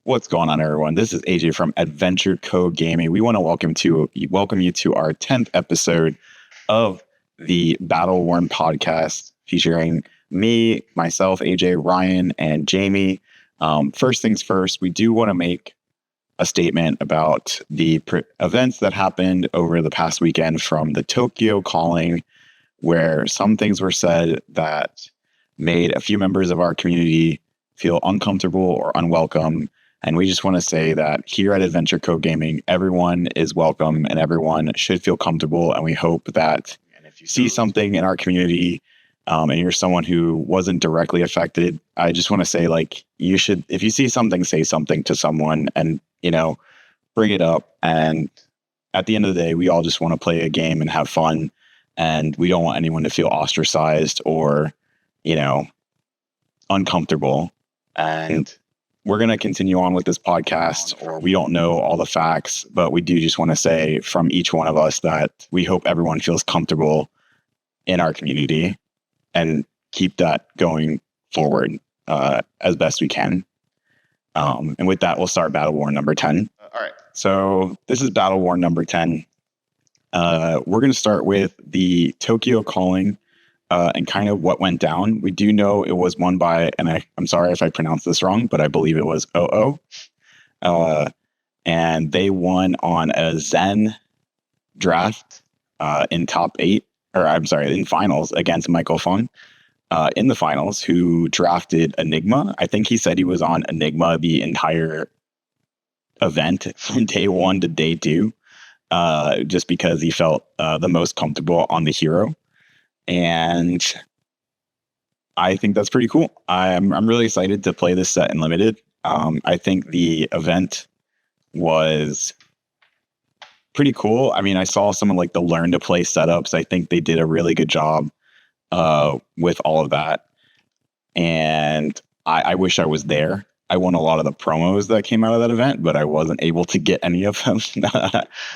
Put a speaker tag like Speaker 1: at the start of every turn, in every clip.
Speaker 1: What's going on, everyone? This is AJ from Adventure Code Gaming. We want to welcome you to our 10th episode of the BattleWorn podcast, featuring me, myself, AJ, Ryan, and Jamie. First things first, we do want to make a statement about the events that happened over the past weekend from the Tokyo Calling, where some things were said that made a few members of our community feel uncomfortable or unwelcome. And we just want to say that here at Adventure Code Gaming, everyone is welcome and everyone should feel comfortable. And we hope that if you see something in our community and you're someone who wasn't directly affected, I just want to say, like, you should, if you see something, say something to someone and, bring it up. And at the end of the day, we all just want to play a game and have fun. And we don't want anyone to feel ostracized or, uncomfortable. And we're going to continue on with this podcast, or we don't know all the facts, but we do just want to say from each one of us that we hope everyone feels comfortable in our community and keep that going forward as best we can. And with that, we'll start BattleWorn number 10. All right. So this is BattleWorn number 10. We're going to start with the Tokyo Calling and kind of what went down. We do know it was won by, and I'm sorry if I pronounced this wrong, but I believe it was OO. And they won on a Zen draft in top 8, or I'm sorry, in finals against Michael Fung in the finals, who drafted Enigma. I think he said he was on Enigma the entire event from day 1 to day 2, just because he felt the most comfortable on the hero. And I think that's pretty cool. I'm really excited to play this set in limited. I think the event was pretty cool. I mean, I saw some of like the learn to play setups. I think they did a really good job with all of that. And I wish I was there. I won a lot of the promos that came out of that event, but I wasn't able to get any of them.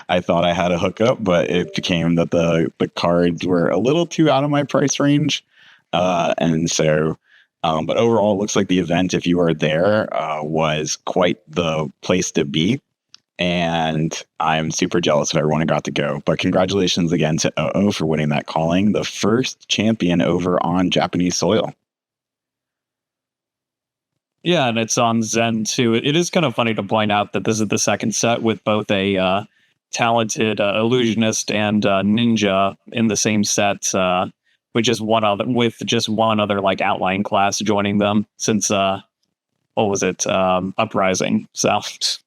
Speaker 1: I thought I had a hookup, but it became that the cards were a little too out of my price range. And so, but overall, it looks like the event, if you are there, was quite the place to be. And I'm super jealous of everyone who got to go. But congratulations again to OO for winning that calling, the first champion over on Japanese soil.
Speaker 2: Yeah, and it's on Zen too. It is kind of funny to point out that this is the second set with both a talented illusionist and ninja in the same set, with just one other like outline class joining them since Uprising. So it's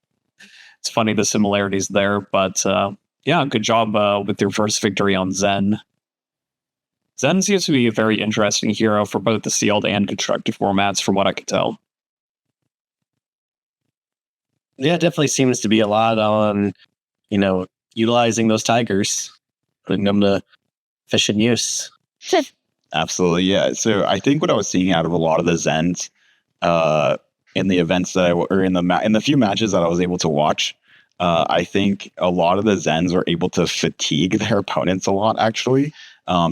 Speaker 2: funny the similarities there, but yeah, good job with your first victory on Zen. Zen seems to be a very interesting hero for both the sealed and constructed formats, from what I can tell.
Speaker 3: Yeah, it definitely seems to be a lot on, utilizing those tigers, putting them to efficient use.
Speaker 1: Absolutely, yeah. So I think what I was seeing out of a lot of the Zens in the events that in the few matches that I was able to watch, I think a lot of the Zens were able to fatigue their opponents a lot, actually,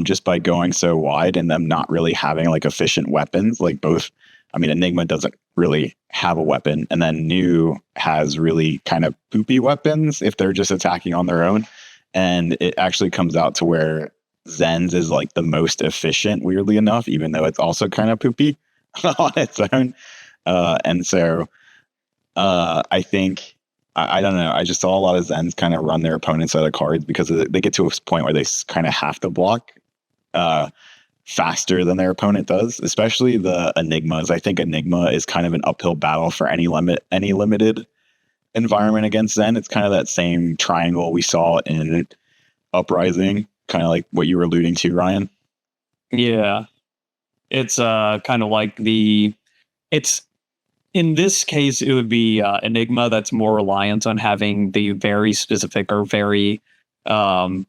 Speaker 1: just by going so wide and them not really having like efficient weapons. Like both, I mean, Enigma doesn't really have a weapon, and then New has really kind of poopy weapons if they're just attacking on their own. And it actually comes out to where Zen's is like the most efficient, weirdly enough, even though it's also kind of poopy on its own. And so I think, I don't know, I just saw a lot of Zens kind of run their opponents out of cards because they get to a point where they kind of have to block faster than their opponent does, especially the Enigmas. I think Enigma is kind of an uphill battle for any limited environment against Zen. It's kind of that same triangle we saw in Uprising, kind of like what you were alluding to, Ryan.
Speaker 2: Yeah, it's kind of like it's in this case it would be Enigma that's more reliant on having the very specific or very card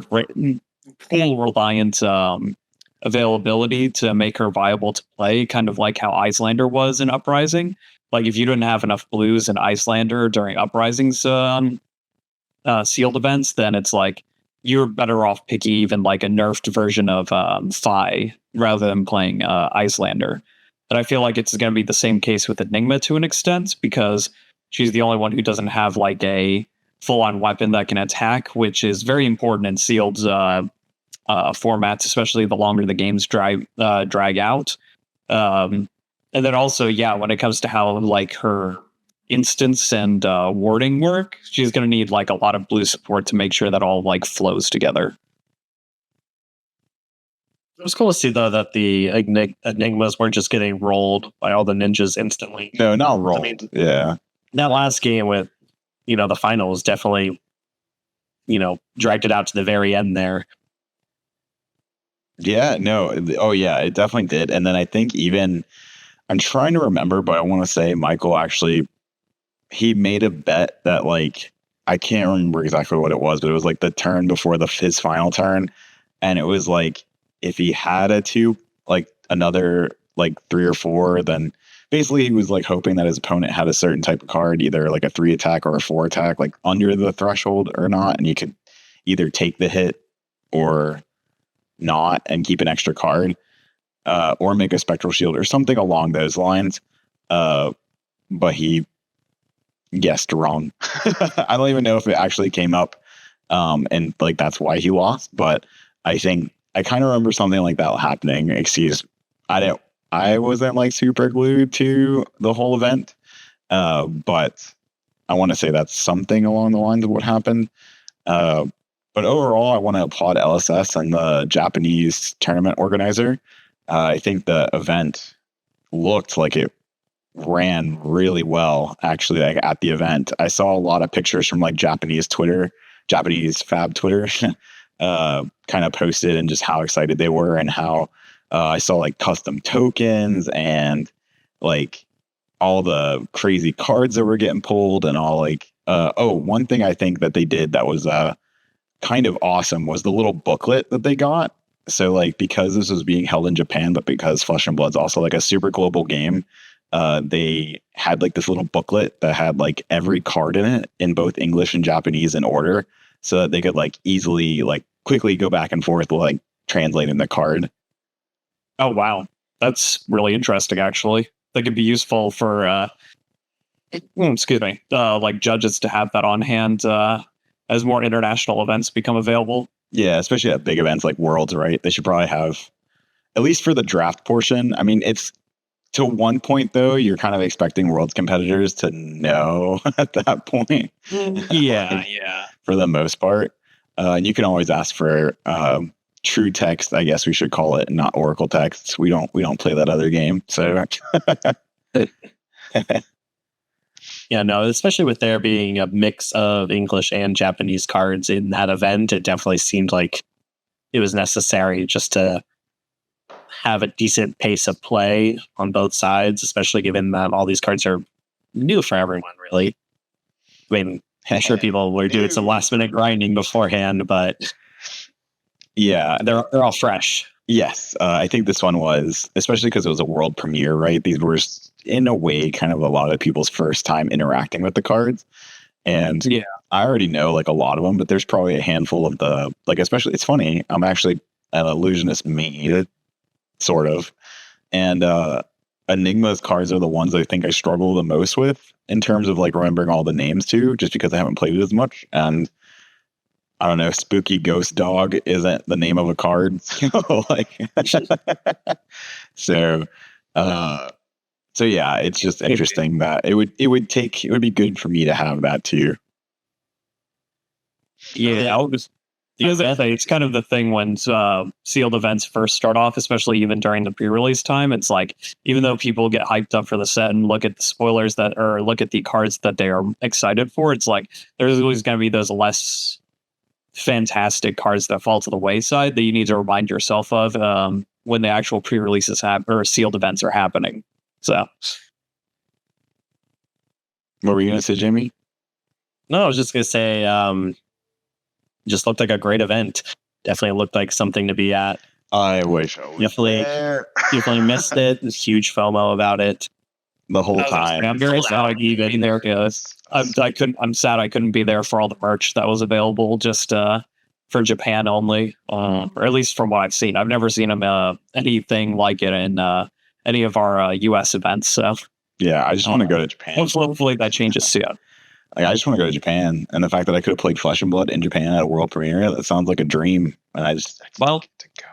Speaker 2: pool reliant availability to make her viable to play, kind of like how Icelander was in Uprising. Like if you didn't have enough blues in Icelander during Uprising's sealed events, then it's like you're better off picking even like a nerfed version of Fi rather than playing Icelander. And I feel like it's going to be the same case with Enigma to an extent, because she's the only one who doesn't have like a full-on weapon that can attack, which is very important in sealed formats, especially the longer the games drag out. And then also, yeah, when it comes to how like her instance and warding work, she's going to need like a lot of blue support to make sure that all like flows together.
Speaker 3: It was cool to see though that the Enigmas weren't just getting rolled by all the ninjas instantly.
Speaker 1: No, not rolled.
Speaker 3: I mean,
Speaker 1: yeah.
Speaker 3: That last game with, the finals definitely, dragged it out to the very end there.
Speaker 1: Yeah, no. Oh, yeah, it definitely did. And then I think even, I'm trying to remember, but I want to say Michael actually, he made a bet that like, I can't remember exactly what it was, but it was like the turn before his final turn. And it was like, if he had another like 3 or 4, then basically he was like hoping that his opponent had a certain type of card, either like a 3 attack or a 4 attack, like under the threshold or not. And you could either take the hit or not and keep an extra card, or make a spectral shield or something along those lines. But he guessed wrong. I don't even know if it actually came up. And like, that's why he lost. But I think I kind of remember something like that happening. I wasn't like super glued to the whole event. But I want to say that's something along the lines of what happened. But overall, I want to applaud LSS and the Japanese tournament organizer. I think the event looked like it ran really well, actually, like at the event. I saw a lot of pictures from like Japanese Fab Twitter, kind of posted and just how excited they were, and how I saw like custom tokens and like all the crazy cards that were getting pulled and all like, one thing I think that they did that was kind of awesome was the little booklet that they got. So like, because this was being held in Japan, but because Flesh and Blood's also like a super global game, they had like this little booklet that had like every card in it in both English and Japanese in order, so that they could like easily like quickly go back and forth like translating the card.
Speaker 2: Oh wow, that's really interesting. Actually, that could be useful for like judges to have that on hand as more international events become available.
Speaker 1: Yeah, especially at big events like Worlds, right? They should probably have, at least for the draft portion. I mean, it's to one point though, you're kind of expecting Worlds competitors to know at that point.
Speaker 2: Yeah, yeah.
Speaker 1: For the most part. And you can always ask for true text, I guess we should call it, not Oracle texts. We don't play that other game. So
Speaker 3: yeah, no, especially with there being a mix of English and Japanese cards in that event, it definitely seemed like it was necessary just to have a decent pace of play on both sides, especially given that all these cards are new for everyone, really. I mean, I'm sure people were doing some last minute grinding beforehand, but
Speaker 1: yeah,
Speaker 3: they're all fresh.
Speaker 1: Yes, I think this one was, especially because it was a world premiere, right? These were, in a way, kind of a lot of people's first time interacting with the cards. And
Speaker 2: yeah,
Speaker 1: I already know like a lot of them, but there's probably a handful of the, like, especially, it's funny, I'm actually an illusionist me, sort of. And Enigma's cards are the ones I think I struggle the most with in terms of like remembering all the names to, just because I haven't played it as much. And I don't know, Spooky Ghost Dog isn't the name of a card. So yeah, it's just interesting that it would be good for me to have that too.
Speaker 2: Yeah, it's kind of the thing when sealed events first start off, especially even during the pre-release time. It's like, even though people get hyped up for the set and look at the spoilers or look at the cards that they are excited for, it's like there's always going to be those less fantastic cards that fall to the wayside that you need to remind yourself of when the actual pre-releases or sealed events are happening. So,
Speaker 1: what were you gonna say, Jamie?
Speaker 3: No, I was just gonna say, just looked like a great event. Definitely looked like something to be at.
Speaker 1: I wish I was
Speaker 3: definitely missed it. There's huge FOMO about it
Speaker 1: the whole time.
Speaker 2: I'm very sad even there. I'm sad I couldn't be there for all the merch that was available just for Japan only, or at least from what I've seen. I've never seen anything like it in any of our US events. So
Speaker 1: Yeah, I just want to go to Japan.
Speaker 2: hopefully that changes soon.
Speaker 1: Like, I just want to go to Japan, and the fact that I could have played Flesh and Blood in Japan at a world premiere, that sounds like a dream. And I just
Speaker 2: Well,
Speaker 1: get to go.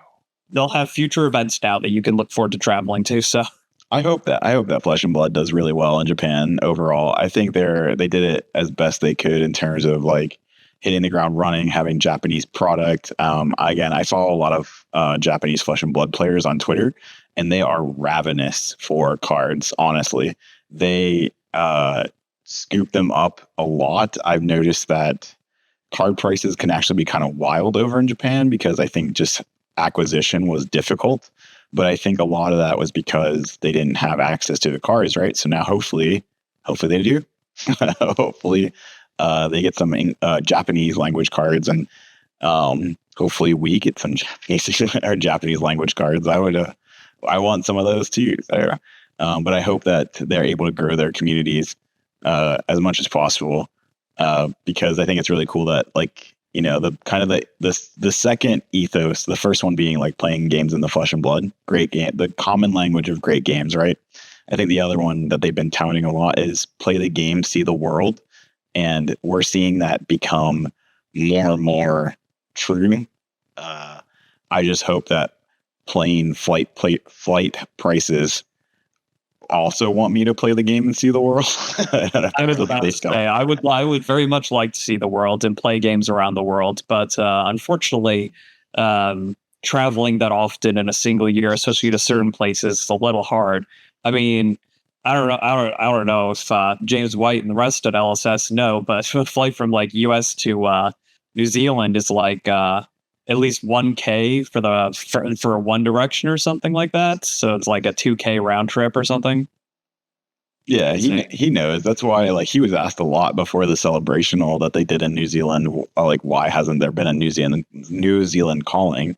Speaker 2: They'll have future events now that you can look forward to traveling to. So
Speaker 1: I hope that Flesh and Blood does really well in Japan overall. I think they did it as best they could in terms of like hitting the ground running, having Japanese product. Again, I follow a lot of Japanese Flesh and Blood players on Twitter, and they are ravenous for cards. Honestly, they scoop them up a lot. I've noticed that card prices can actually be kind of wild over in Japan because I think just acquisition was difficult. But I think a lot of that was because they didn't have access to the cards, right? So now hopefully they do. Hopefully they get some Japanese language cards, and hopefully we get some Japanese language cards. I want some of those too. So, but I hope that they're able to grow their communities as much as possible, because I think it's really cool that, like, you know, the kind of the second ethos, the first one being like playing games in the Flesh and Blood, great game, the common language of great games, right? I think the other one that they've been touting a lot is play the game, see the world. And we're seeing that become more and more true. I just hope that plane flight prices also want me to play the game and see the world.
Speaker 2: I was about to say, I would very much like to see the world and play games around the world, but unfortunately, traveling that often in a single year, especially to certain places, is a little hard. I mean, I don't know if James White and the rest at LSS know, but a flight from like US to New Zealand is like at least 1K for one direction or something like that. So it's like a 2K round trip or something.
Speaker 1: Yeah, he knows. That's why, like, he was asked a lot before the celebrational that they did in New Zealand, like, why hasn't there been a New Zealand calling?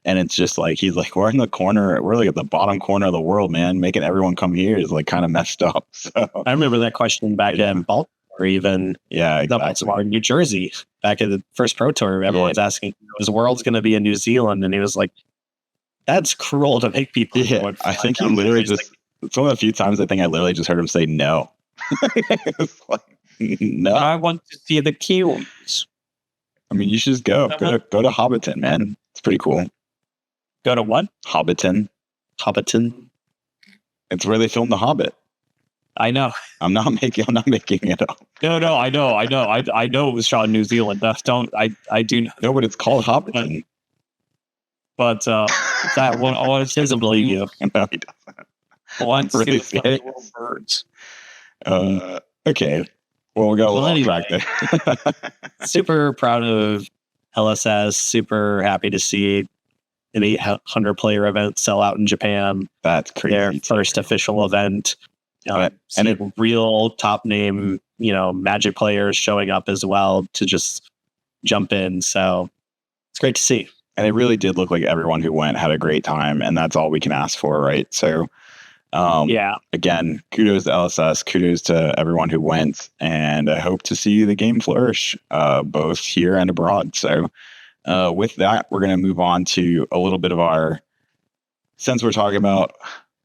Speaker 1: And it's just like, he's like, we're in the corner, we're like at the bottom corner of the world, man. Making everyone come here is like kind of messed up. So
Speaker 3: I remember that question back in Baltimore, even.
Speaker 1: Yeah, exactly.
Speaker 3: Baltimore, New Jersey, back at the first Pro Tour. Everyone's asking, is the world's going to be in New Zealand? And he was like, that's cruel to make people.
Speaker 1: Yeah, I think he literally just, it's one of the few times I think I literally just heard him say no. It's like, no.
Speaker 2: I want to see the Kiwis.
Speaker 1: I mean, you should just go to Hobbiton, man. It's pretty cool.
Speaker 2: Go to what?
Speaker 1: Hobbiton. It's where they filmed The Hobbit.
Speaker 2: I know.
Speaker 1: I'm not making it up.
Speaker 2: No, I know. I know it was shot in New Zealand. I do know.
Speaker 1: No, but it's called Hobbiton.
Speaker 2: But that one, I want to
Speaker 3: doesn't believe you.
Speaker 1: No, he doesn't.
Speaker 2: I want to
Speaker 1: Really
Speaker 2: see the little birds.
Speaker 1: Okay. Well, we'll go
Speaker 3: anyway,
Speaker 1: back there.
Speaker 3: Super proud of LSS. Super happy to see an 800 player event sell out in Japan.
Speaker 1: That's crazy.
Speaker 3: Their first official event. And it real top name, Magic players showing up as well to just jump in. So it's great to see.
Speaker 1: And it really did look like everyone who went had a great time, and that's all we can ask for, right? So, again, kudos to LSS, kudos to everyone who went, and I hope to see the game flourish, both here and abroad. So, with that, we're going to move on to a little bit of since we're talking about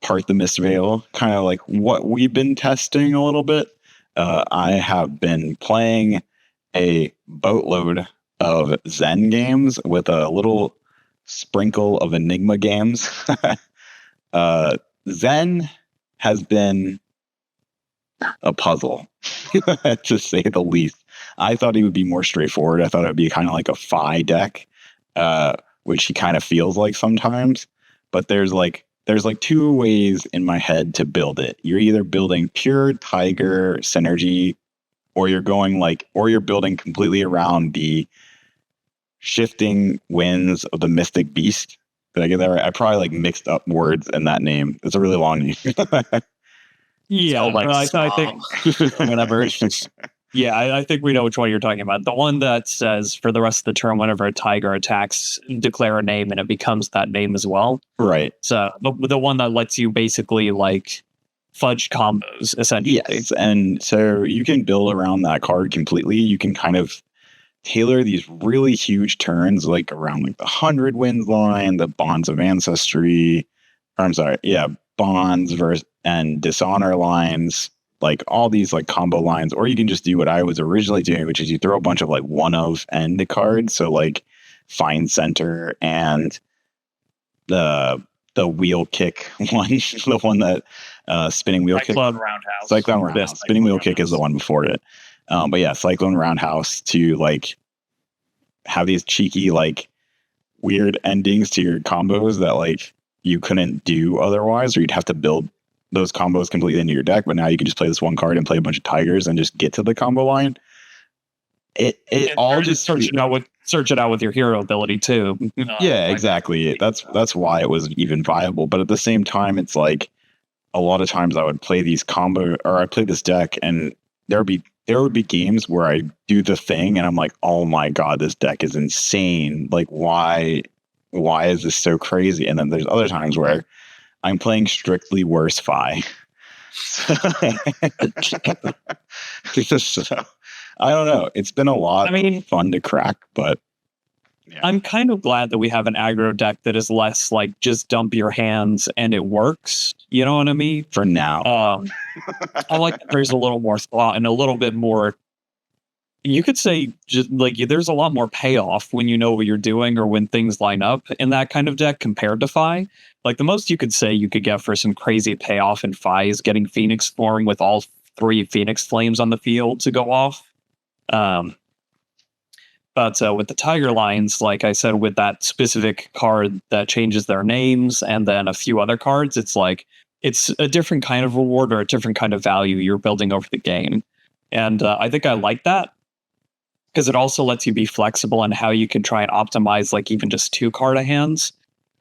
Speaker 1: Part the Mist Veil, kind of like what we've been testing a little bit. I have been playing a boatload of Zen games with a little sprinkle of Enigma games. Zen has been a puzzle, to say the least. I thought he would be more straightforward. I thought it would be kind of like a Phi deck, which he kind of feels like sometimes. But there's two ways in my head to build it. You're either building pure Tiger synergy, or you're building completely around the shifting winds of the Mystic Beast. Did I get that right? I probably mixed up words in that name. It's a really long name.
Speaker 2: Yeah, I think
Speaker 3: whatever.
Speaker 2: Yeah, I think we know which one you're talking about. The one that says for the rest of the turn, whenever a tiger attacks, declare a name and it becomes that name as well.
Speaker 1: Right.
Speaker 2: So the one that lets you basically fudge combos, essentially.
Speaker 1: Yes, and so you can build around that card completely. You can kind of tailor these really huge turns, around the 100 Winds line, the Bonds of Ancestry. Bonds bonds versus and dishonor lines, like all these like combo lines, or you can just do what I was originally doing, which is you throw a bunch of like one of end cards. So like Find Center and the wheel kick one, the one that spinning wheel
Speaker 2: Cyclone
Speaker 1: kick.
Speaker 2: Roundhouse.
Speaker 1: Cyclone Roundhouse. Spinning wheel kick is the one before it. But yeah, Cyclone Roundhouse to like have these cheeky like weird endings to your combos that like you couldn't do otherwise, or you'd have to build those combos completely into your deck. But now you can just play this one card and play a bunch of tigers and just get to the combo line. It all just
Speaker 2: search it out with your hero ability too.
Speaker 1: Yeah, exactly. That's why it was even viable. But at the same time, it's like a lot of times I would play these combo, or I play this deck, and there would be games where I do the thing and I'm like, oh my god, this deck is insane. Like why is this so crazy? And then there's other times where I'm playing strictly worse Fi. So, I don't know. It's been a lot of fun to crack, but
Speaker 2: yeah. I'm kind of glad that we have an aggro deck that is less like just dump your hands and it works. You know what I mean?
Speaker 1: For now.
Speaker 2: I like that there's a little more thought and a little bit more. You could say just like there's a lot more payoff when you know what you're doing or when things line up in that kind of deck compared to Fi. Like the most you could say you could get for some crazy payoff in Fi is getting Phoenix Form with all 3 Phoenix Flames on the field to go off. But with the Tiger lines, like I said, with that specific card that changes their names and then a few other cards, it's like it's a different kind of reward or a different kind of value you're building over the game. And I think I like that because it also lets you be flexible on how you can try and optimize like even just 2 card of hands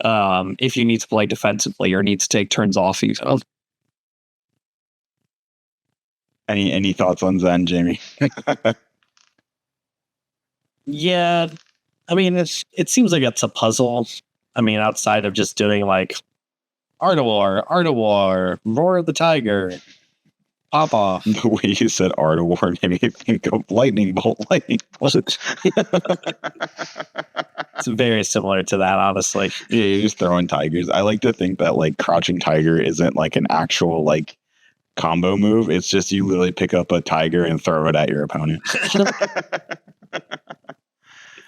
Speaker 2: if you need to play defensively or need to take turns off.
Speaker 1: Any thoughts on Zen, Jamie?
Speaker 3: Yeah, I mean, it seems like it's a puzzle. I mean, outside of just doing like Art of War, Roar of the Tiger, Pop Off.
Speaker 1: The way you said Art of War made me think of Lightning Bolt.
Speaker 3: It's very similar to that, honestly.
Speaker 1: Yeah, you're just throwing tigers. I like to think that like Crouching Tiger isn't like an actual like combo move. It's just you literally pick up a tiger and throw it at your opponent.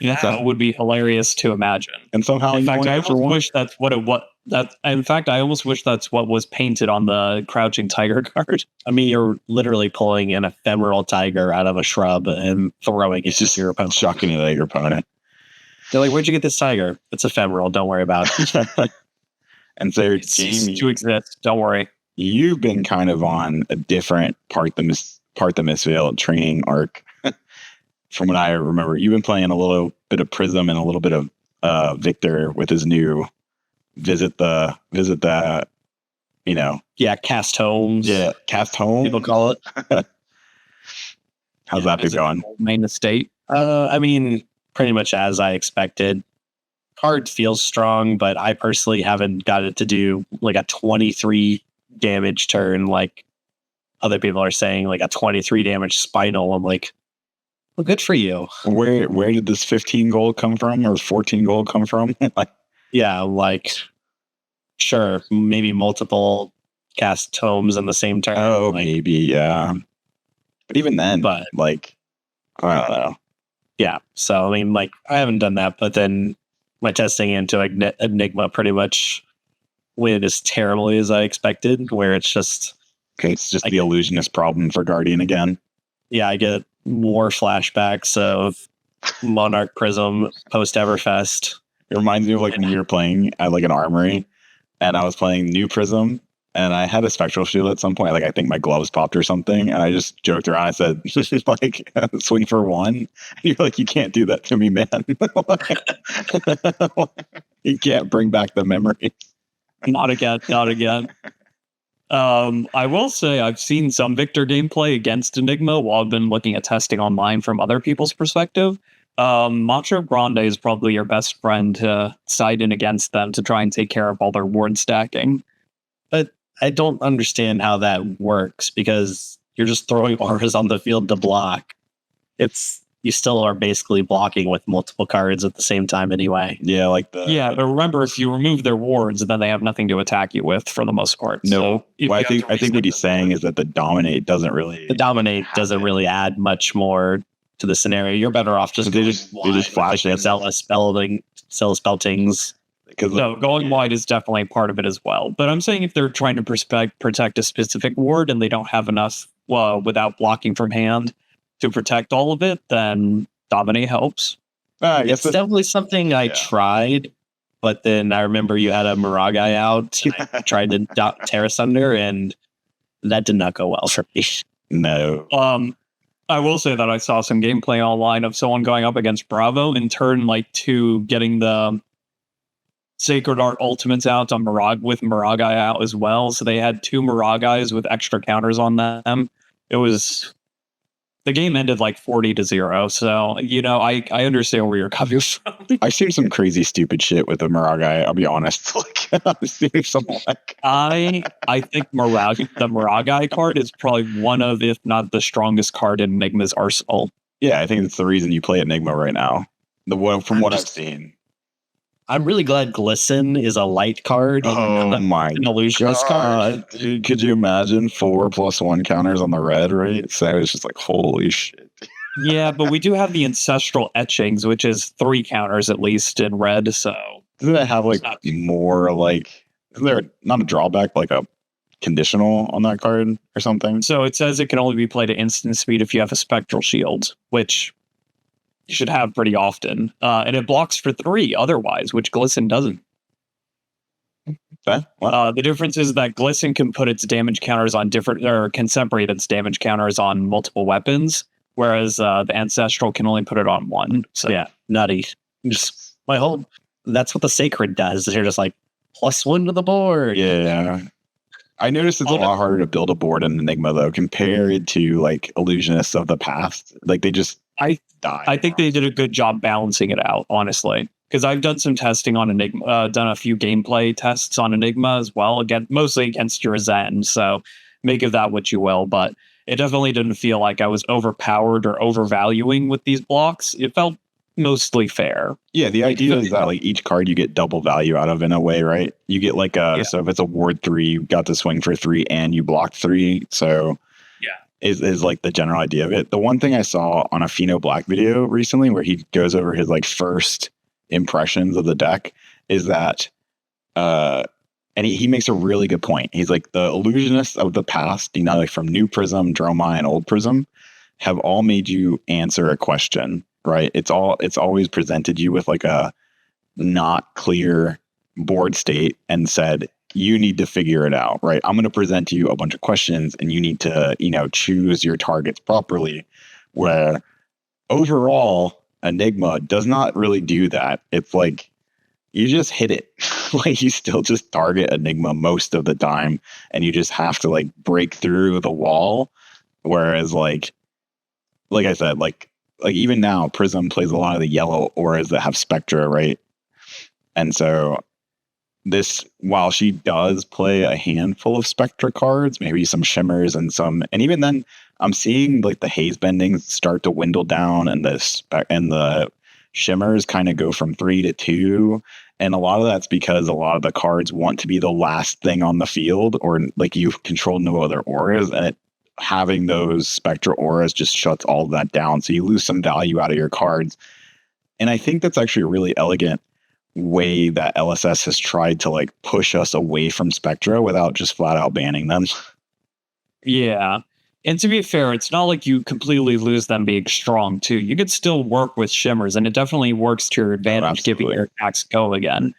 Speaker 2: That would be hilarious to imagine.
Speaker 1: And somehow,
Speaker 2: in fact, I almost wish that's what it was. In fact, I almost wish that's what was painted on the Crouching Tiger card.
Speaker 3: I mean, you're literally pulling an ephemeral tiger out of a shrub and throwing it to your opponent,
Speaker 1: chucking it at your opponent.
Speaker 3: They're like, "Where'd you get this tiger? It's ephemeral. Don't worry about it."
Speaker 1: And so,
Speaker 2: it ceased to exist. Don't worry.
Speaker 1: You've been kind of on a different part the Mistveil training arc. From what I remember, you've been playing a little bit of Prism and a little bit of Victor with his new visit the
Speaker 3: cast homes.
Speaker 1: Yeah, cast home.
Speaker 3: People call it.
Speaker 1: How's that been going?
Speaker 2: Main estate.
Speaker 3: I mean, pretty much as I expected. Card feels strong, but I personally haven't got it to do like a 23 damage turn like other people are saying, like a 23 damage spinal. I'm like, well, good for you.
Speaker 1: Where did this 15 gold come from, or 14 gold come from?
Speaker 3: Sure, maybe multiple cast tomes in the same turn.
Speaker 1: Oh, maybe, yeah. But even then, I don't know.
Speaker 3: Yeah, so I mean, I haven't done that, but then my testing into Enigma pretty much went as terribly as I expected, where it's just
Speaker 1: the illusionist problem for Guardian again.
Speaker 3: Yeah, I get more flashbacks of Monarch Prism post Everfest.
Speaker 1: It reminds me of when we were playing at an armory, and I was playing New Prism, and I had a Spectral Shield at some point. I think my gloves popped or something, and I just joked around. I said, swing for 1. And you're like, you can't do that to me, man. You can't bring back the memory.
Speaker 2: Not again. I will say I've seen some Victor gameplay against Enigma while I've been looking at testing online from other people's perspective. Macho Grande is probably your best friend to side in against them to try and take care of all their ward stacking.
Speaker 3: But I don't understand how that works, because you're just throwing auras on the field to block. It's you still are basically blocking with multiple cards at the same time anyway.
Speaker 1: Yeah, like the
Speaker 2: Yeah, but remember, if you remove their wards, then they have nothing to attack you with for the most part.
Speaker 1: no.
Speaker 2: So if
Speaker 1: Well, I
Speaker 2: you have
Speaker 1: think
Speaker 2: to
Speaker 1: I think what
Speaker 2: reset
Speaker 1: he's saying is that the dominate doesn't really.
Speaker 3: The dominate doesn't really add much more to the scenario. You're better off just
Speaker 1: They just flash in.
Speaker 3: Zealous Speltings.
Speaker 1: Because
Speaker 2: No, going wide is definitely part of it as well. But I'm saying if they're trying to protect a specific ward and they don't have enough, without blocking from hand to protect all of it, then dominate helps.
Speaker 1: I guess
Speaker 3: It's definitely something I tried, but then I remember you had a Miragai out. And I tried to tear asunder, and that did not go well for me.
Speaker 1: no.
Speaker 2: I will say that I saw some gameplay online of someone going up against Bravo in turn 2, getting the Sacred Art ultimates out on with Miragai out as well. So they had 2 Miragais with extra counters on them. The game ended 40-0. So, I understand where you're coming from.
Speaker 1: I've seen some crazy stupid shit with the Miragai, I'll be honest. I've seen some
Speaker 2: I think the Miragai card is probably one of, if not the strongest card in Enigma's arsenal.
Speaker 1: Yeah, I think that's the reason you play Enigma right now. From what I've seen.
Speaker 3: I'm really glad Glisten is a light card.
Speaker 1: Oh my
Speaker 3: an illusionist card.
Speaker 1: Dude, could you imagine 4+1 counters on the red, right? So it's just holy shit.
Speaker 2: Yeah, but we do have the Ancestral Etchings, which is 3 counters at least in red, so...
Speaker 1: Doesn't it have more isn't there not a drawback, a conditional on that card or something?
Speaker 2: So it says it can only be played at instant speed if you have a Spectral Shield, which you should have pretty often. And it blocks for 3 otherwise, which Glisten doesn't.
Speaker 1: Okay.
Speaker 2: The difference is that Glisten can put its damage counters on can separate its damage counters on multiple weapons, whereas the Ancestral can only put it on one. So
Speaker 3: yeah, nutty. Just that's what the Sacred does. They're just +1 to the board.
Speaker 1: Yeah. I noticed it's a lot harder to build a board in Enigma though, compared to Illusionists of the past. They just die.
Speaker 2: I think they did a good job balancing it out, honestly. Because I've done some testing on Enigma, done a few gameplay tests on Enigma as well, mostly against your Zen, so make of that what you will, but it definitely didn't feel like I was overpowered or overvaluing with these blocks. It felt mostly fair.
Speaker 1: Yeah, the idea is that each card you get double value out of in a way, right? You get so if it's a ward 3, you got to swing for 3 and you blocked 3, so... is the general idea of it. The one thing I saw on a Pheno Black video recently where he goes over his first impressions of the deck is that and he makes a really good point. He's the illusionists of the past, from New Prism, Dromai, and Old Prism have all made you answer a question, right? It's always presented you with a not clear board state and said, you need to figure it out, right? I'm going to present to you a bunch of questions and you need to, choose your targets properly. Where overall, Enigma does not really do that. It's you just hit it. You still just target Enigma most of the time and you just have to break through the wall. Whereas like I said, even now, Prism plays a lot of the yellow auras that have Spectra, right? And so while she does play a handful of Spectra cards, maybe some shimmers and even then I'm seeing the haze bendings start to dwindle down and the shimmers kind of go from 3 to 2. And a lot of that's because a lot of the cards want to be the last thing on the field, or you control no other auras, and having those Spectra auras just shuts all of that down. So you lose some value out of your cards. And I think that's actually a really elegant way that LSS has tried to push us away from Spectra without just flat out banning them.
Speaker 2: Yeah. And to be fair, it's not like you completely lose them being strong too. You could still work with shimmers and it definitely works to your advantage, giving your attacks go again.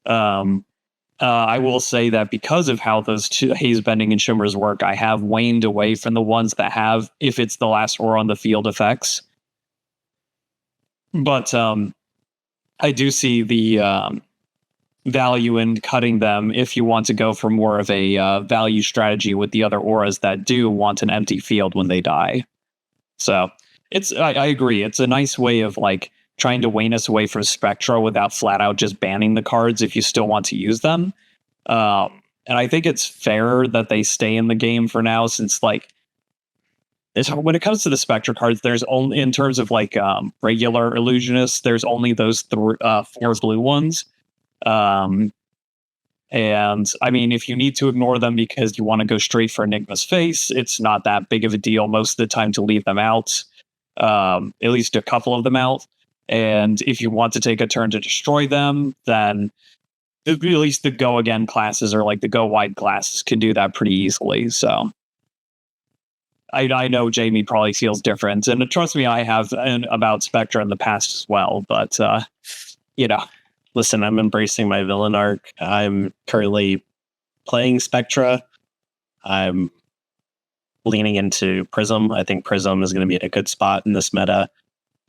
Speaker 2: I will say that because of how those 2 haze bending and shimmers work, I have waned away from the ones that have, if it's the last aura on the field, effects. But I do see the value in cutting them if you want to go for more of a value strategy with the other auras that do want an empty field when they die. So I agree. It's a nice way of trying to wane us away from Spectra without flat out just banning the cards if you still want to use them. And I think it's fair that they stay in the game for now, since when it comes to the Spectra cards, there's only, in terms of like regular illusionists, there's only those 4 blue ones. And I mean, if you need to ignore them because you want to go straight for Enigma's face, it's not that big of a deal most of the time to leave them out, at least a couple of them out. And if you want to take a turn to destroy them, then at least the go again classes or like the go wide classes can do that pretty easily. So I know Jamie probably feels different, and trust me, I have about Spectra in the past as well. But
Speaker 3: listen, I'm embracing my villain arc. I'm currently playing Spectra. I'm leaning into Prism. I think Prism is going to be in a good spot in this meta.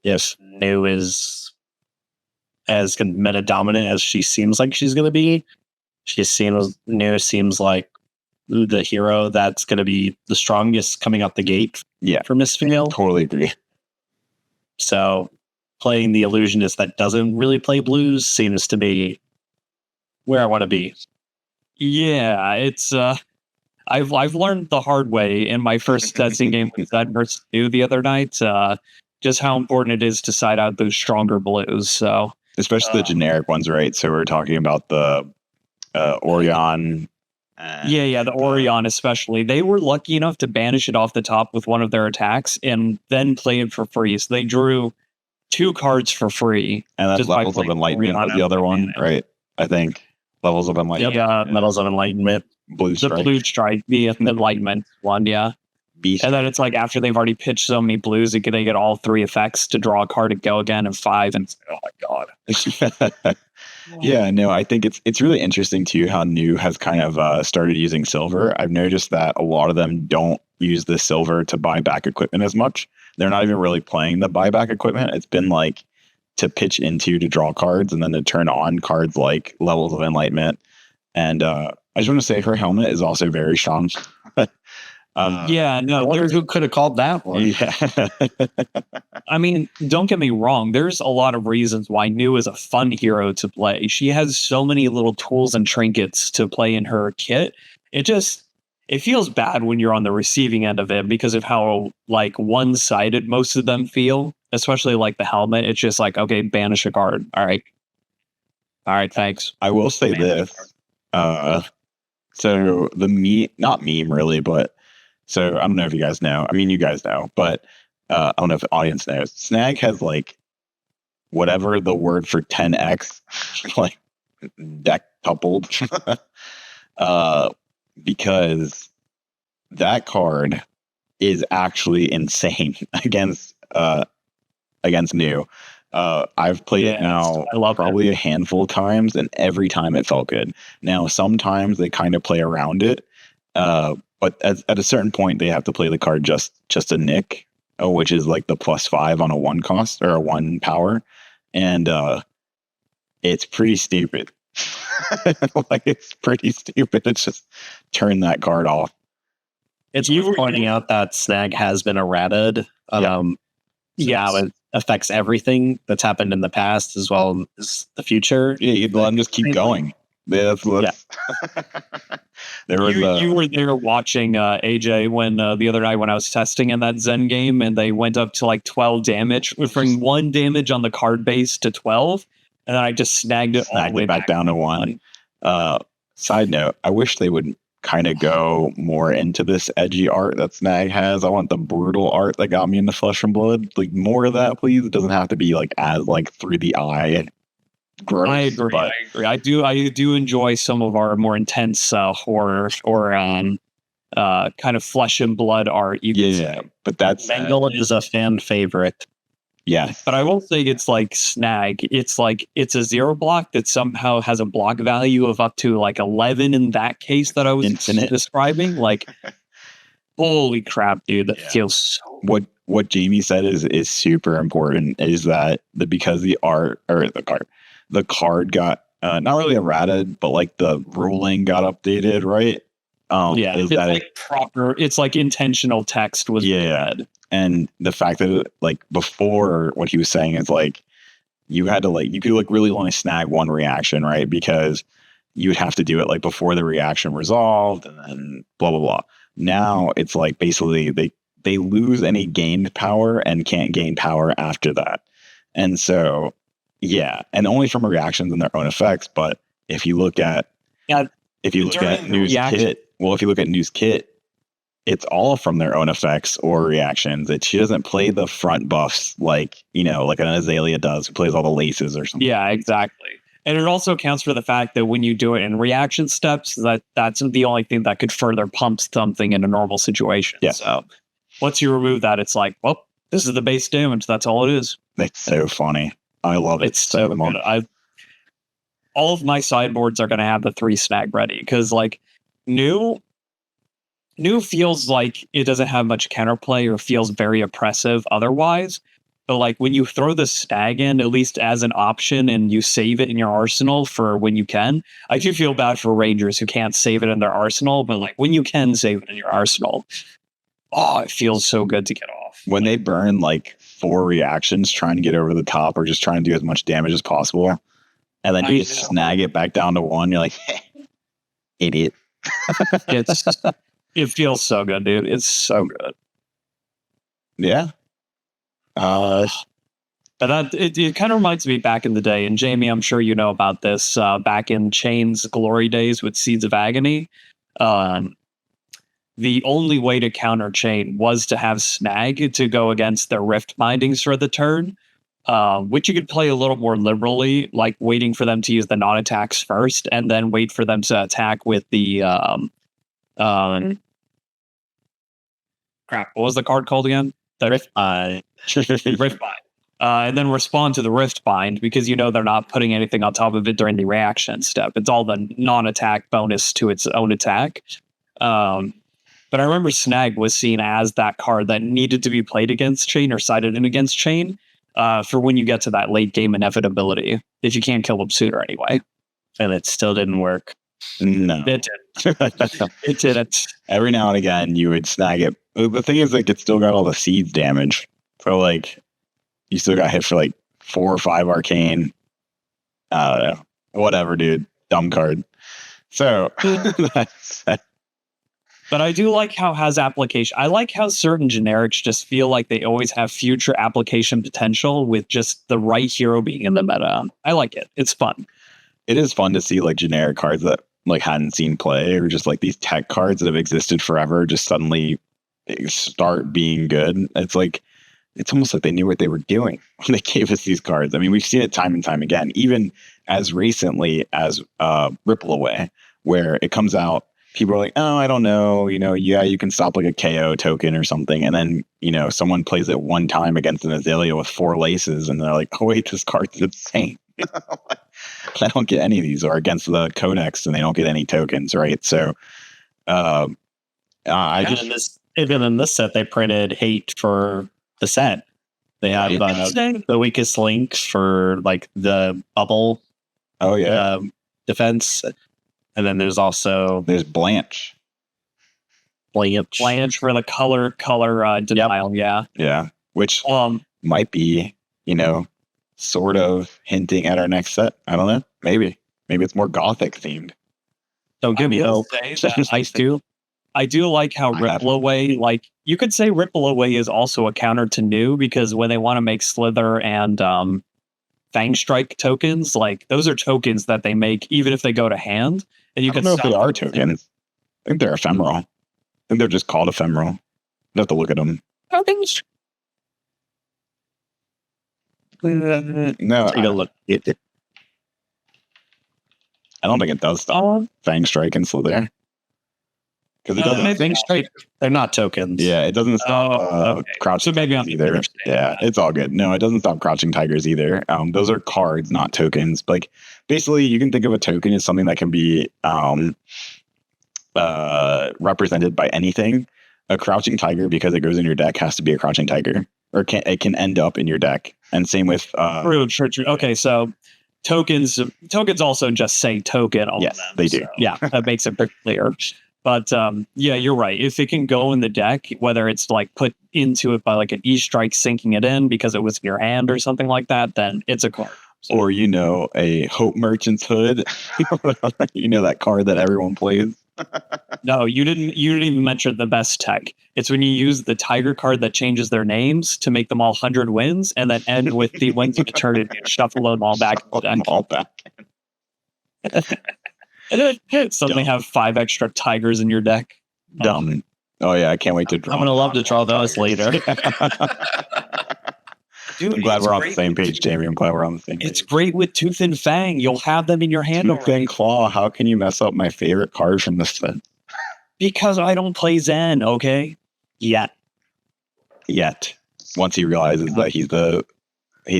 Speaker 3: If New is as meta dominant as she seems like she's going to be, New seems like the hero that's going to be the strongest coming out the gate.
Speaker 1: Yeah,
Speaker 3: for Miss Female.
Speaker 1: Totally agree.
Speaker 3: So playing the illusionist that doesn't really play blues seems to be where I want to be.
Speaker 2: Yeah, it's I've learned the hard way in my first testing game with that versus New the other night, just how important it is to side out those stronger blues. So
Speaker 1: especially the generic ones, right? So we're talking about the Orion.
Speaker 2: The Orion especially. They were lucky enough to banish it off the top with one of their attacks and then play it for free. So they drew 2 cards for free.
Speaker 1: And that's Levels of Enlightenment was the other one, right? I think. Levels of Enlightenment.
Speaker 2: Yeah,
Speaker 3: Metals of Enlightenment.
Speaker 1: Blue Strike.
Speaker 2: The Blue Strike, the Enlightenment one, yeah.
Speaker 1: Beast.
Speaker 2: And then it's like after they've already pitched so many blues, they get all 3 effects to draw a card and go again and 5. And oh my god.
Speaker 1: Yeah, no, I think it's really interesting too how New has kind of started using silver. I've noticed that a lot of them don't use the silver to buy back equipment as much. They're not even really playing the buyback equipment. It's been like to pitch into to draw cards and then to turn on cards like Levels of Enlightenment. And I just want to say her helmet is also very strong.
Speaker 3: Who could have called that one?
Speaker 1: Yeah.
Speaker 2: I mean, don't get me wrong. There's a lot of reasons why New is a fun hero to play. She has so many little tools and trinkets to play in her kit. It feels bad when you're on the receiving end of it because of how like one-sided most of them feel, especially like the helmet. It's just like, okay, banish a card. All right, thanks.
Speaker 1: I will say this. So the not meme really, but so I don't know if you guys know. I mean, you guys know, but I don't know if the audience knows. Snag has like whatever the word for 10x, like deck coupled, because that card is actually insane against New. I've played it now probably a handful of times, and every time it felt good. Now, sometimes they kind of play around it, but at a certain point, they have to play the card just a nick, which is like the +5 on a 1 cost or a 1 power, and it's pretty stupid. Like it's pretty stupid. It's just turn that card off.
Speaker 3: It's worth pointing out that Snag has been errated. It affects everything that's happened in the past as well as the future.
Speaker 1: Yeah, you'd let them just keep going. Yeah, that's
Speaker 2: you were there watching AJ when the other night when I was testing in that Zen game, and they went up to like 12 damage, bring 1 damage on the card base to 12, and then I just snagged it all the way
Speaker 1: back down to 1. Side note: I wish they would kind of go more into this edgy art that Snag has. I want the brutal art that got me into Flesh and Blood. Like more of that, please. It doesn't have to be like as like through the eye. Gross,
Speaker 2: I agree. I do enjoy some of our more intense horror or kind of flesh and blood art.
Speaker 1: But that's
Speaker 3: Bengal is a fan favorite.
Speaker 1: Yeah,
Speaker 2: but I will say it's like Snag. It's like it's a 0 block that somehow has a block value of up to like 11 in that case that I was describing. Like, holy crap, dude! That feels so.
Speaker 1: What Jamie said is super important. Is that because the art or the card got not really errated, but like the ruling got updated, right?
Speaker 2: It's like proper. It's like intentional text was read.
Speaker 1: And the fact that like before what he was saying is like you had to like you could like really only snag 1 reaction, right? Because you would have to do it like before the reaction resolved and then blah blah blah. Now it's like basically they lose any gained power and can't gain power after that. And so, yeah, and only from reactions and their own effects. But if you look at News Kit, if you look at News Kit, it's all from their own effects or reactions. She doesn't play the front buffs like an Azalea does, who plays all the laces or something.
Speaker 2: Yeah, exactly. And it also accounts for the fact that when you do it in reaction steps, that's the only thing that could further pump something in a normal situation.
Speaker 1: Yeah.
Speaker 2: So once you remove that, it's like, well, this is the base damage. That's all it is.
Speaker 1: It's so funny. I love it.
Speaker 2: It's so good. All of my sideboards are going to have the 3 snag ready because like new feels like it doesn't have much counterplay or feels very oppressive otherwise. But like when you throw the snag in, at least as an option, and you save it in your arsenal for when you can, I do feel bad for Rangers who can't save it in their arsenal. But like when you can save it in your arsenal, it feels so good to get off.
Speaker 1: When they burn like 4 reactions trying to get over the top or just trying to do as much damage as possible, and then you just snag it back down to 1, you're like, idiot.
Speaker 2: It feels so good, dude. It's so good.
Speaker 1: Yeah.
Speaker 2: But it kind of reminds me back in the day, and Jamie, I'm sure you know about this, back in Chain's glory days with Seeds of Agony. The only way to counter Chain was to have Snag to go against their Rift Bindings for the turn, which you could play a little more liberally, like waiting for them to use the non-attacks first, and then wait for them to attack with the crap. What was the card called again? The
Speaker 3: Rift Bind.
Speaker 2: Rift Bind. And then respond to the Rift Bind because they're not putting anything on top of it during the reaction step. It's all the non-attack bonus to its own attack. But I remember Snag was seen as that card that needed to be played against Chain or sided in against Chain for when you get to that late game inevitability, if you can't kill them sooner anyway.
Speaker 3: And it still didn't work.
Speaker 1: No.
Speaker 2: It didn't. It didn't.
Speaker 1: Every now and again, you would snag it. The thing is, like, it still got all the seeds damage. So, like, you still got hit for, like, 4 or 5 arcane. Whatever, dude. Dumb card. So,
Speaker 2: But I do like how it has application. I like how certain generics just feel like they always have future application potential with just the right hero being in the meta. I like it. It's fun.
Speaker 1: It is fun to see, like, generic cards that, like, hadn't seen play, or just, like, these tech cards that have existed forever just suddenly start being good. It's like, it's almost like they knew what they were doing when they gave us these cards. I mean, we've seen it time and time again, even as recently as Ripple Away, where it comes out, people are like, oh, I don't know, you can stop like a KO token or something, and then, someone plays it one time against an Azalea with 4 laces, and they're like, oh wait, this card's insane. I don't get any of these, or against the Codex, and they don't get any tokens, right? So,
Speaker 3: even in this set, they printed hate for the set. They have the weakest link for like the bubble.
Speaker 1: Oh yeah,
Speaker 3: defense, and then there's
Speaker 1: Blanche.
Speaker 2: Blanche for the color denial.
Speaker 3: Yep.
Speaker 1: Yeah, which might be sort of hinting at our next set. I don't know. Maybe it's more gothic themed.
Speaker 3: Don't give me hope.
Speaker 2: I do like how Ripple Away, like, you could say Ripple Away is also a counter to new, because when they want to make Slither and Fang Strike tokens, like, those are tokens that they make even if they go to hand. And you can
Speaker 1: know if they are tokens. I think they're ephemeral. I think they're just called ephemeral. You have to look at them.
Speaker 2: Tokens.
Speaker 1: No,
Speaker 3: take a look.
Speaker 1: I don't think it does stop Fang Strike and Slither. Because it doesn't.
Speaker 3: Fang Strike, they're not tokens.
Speaker 1: Yeah, it doesn't stop Crouching Tigers either. Yeah, it's all good. No, it doesn't stop Crouching Tigers either. Those are cards, not tokens. Like, basically, you can think of a token as something that can be represented by anything. A Crouching Tiger, because it goes in your deck, has to be a Crouching Tiger, or it can end up in your deck. And same with
Speaker 2: true. Okay, so tokens also just say token.
Speaker 1: Yes, they do.
Speaker 2: So yeah, that makes it pretty clear. But yeah, you're right. If it can go in the deck, whether it's like put into it by like an E-Strike sinking it in because it was in your hand or something like that, then it's a card. So,
Speaker 1: or a Hope Merchant's Hood. That card that everyone plays.
Speaker 2: No, you didn't. You didn't even mention the best tech. It's when you use the tiger card that changes their names to make them all 100 wins, and then end with the wins of eternity and shuffle them all back.
Speaker 1: All back.
Speaker 2: And then suddenly have 5 extra tigers in your deck.
Speaker 1: Dumb. Oh yeah, I can't wait to draw.
Speaker 3: I'm gonna love to draw those later.
Speaker 2: Dude,
Speaker 1: I'm glad
Speaker 2: it's
Speaker 1: we're on the
Speaker 2: great
Speaker 1: same
Speaker 2: with-
Speaker 1: page, Jamie. I'm glad we're on the same page.
Speaker 2: It's great with Tooth and Fang. You'll have them in your hand
Speaker 1: Tooth
Speaker 2: already.
Speaker 1: and Claw. How can you mess up my favorite card from this set?
Speaker 2: Because I don't play Zen, okay?
Speaker 3: Yet.
Speaker 1: Once he realizes that he's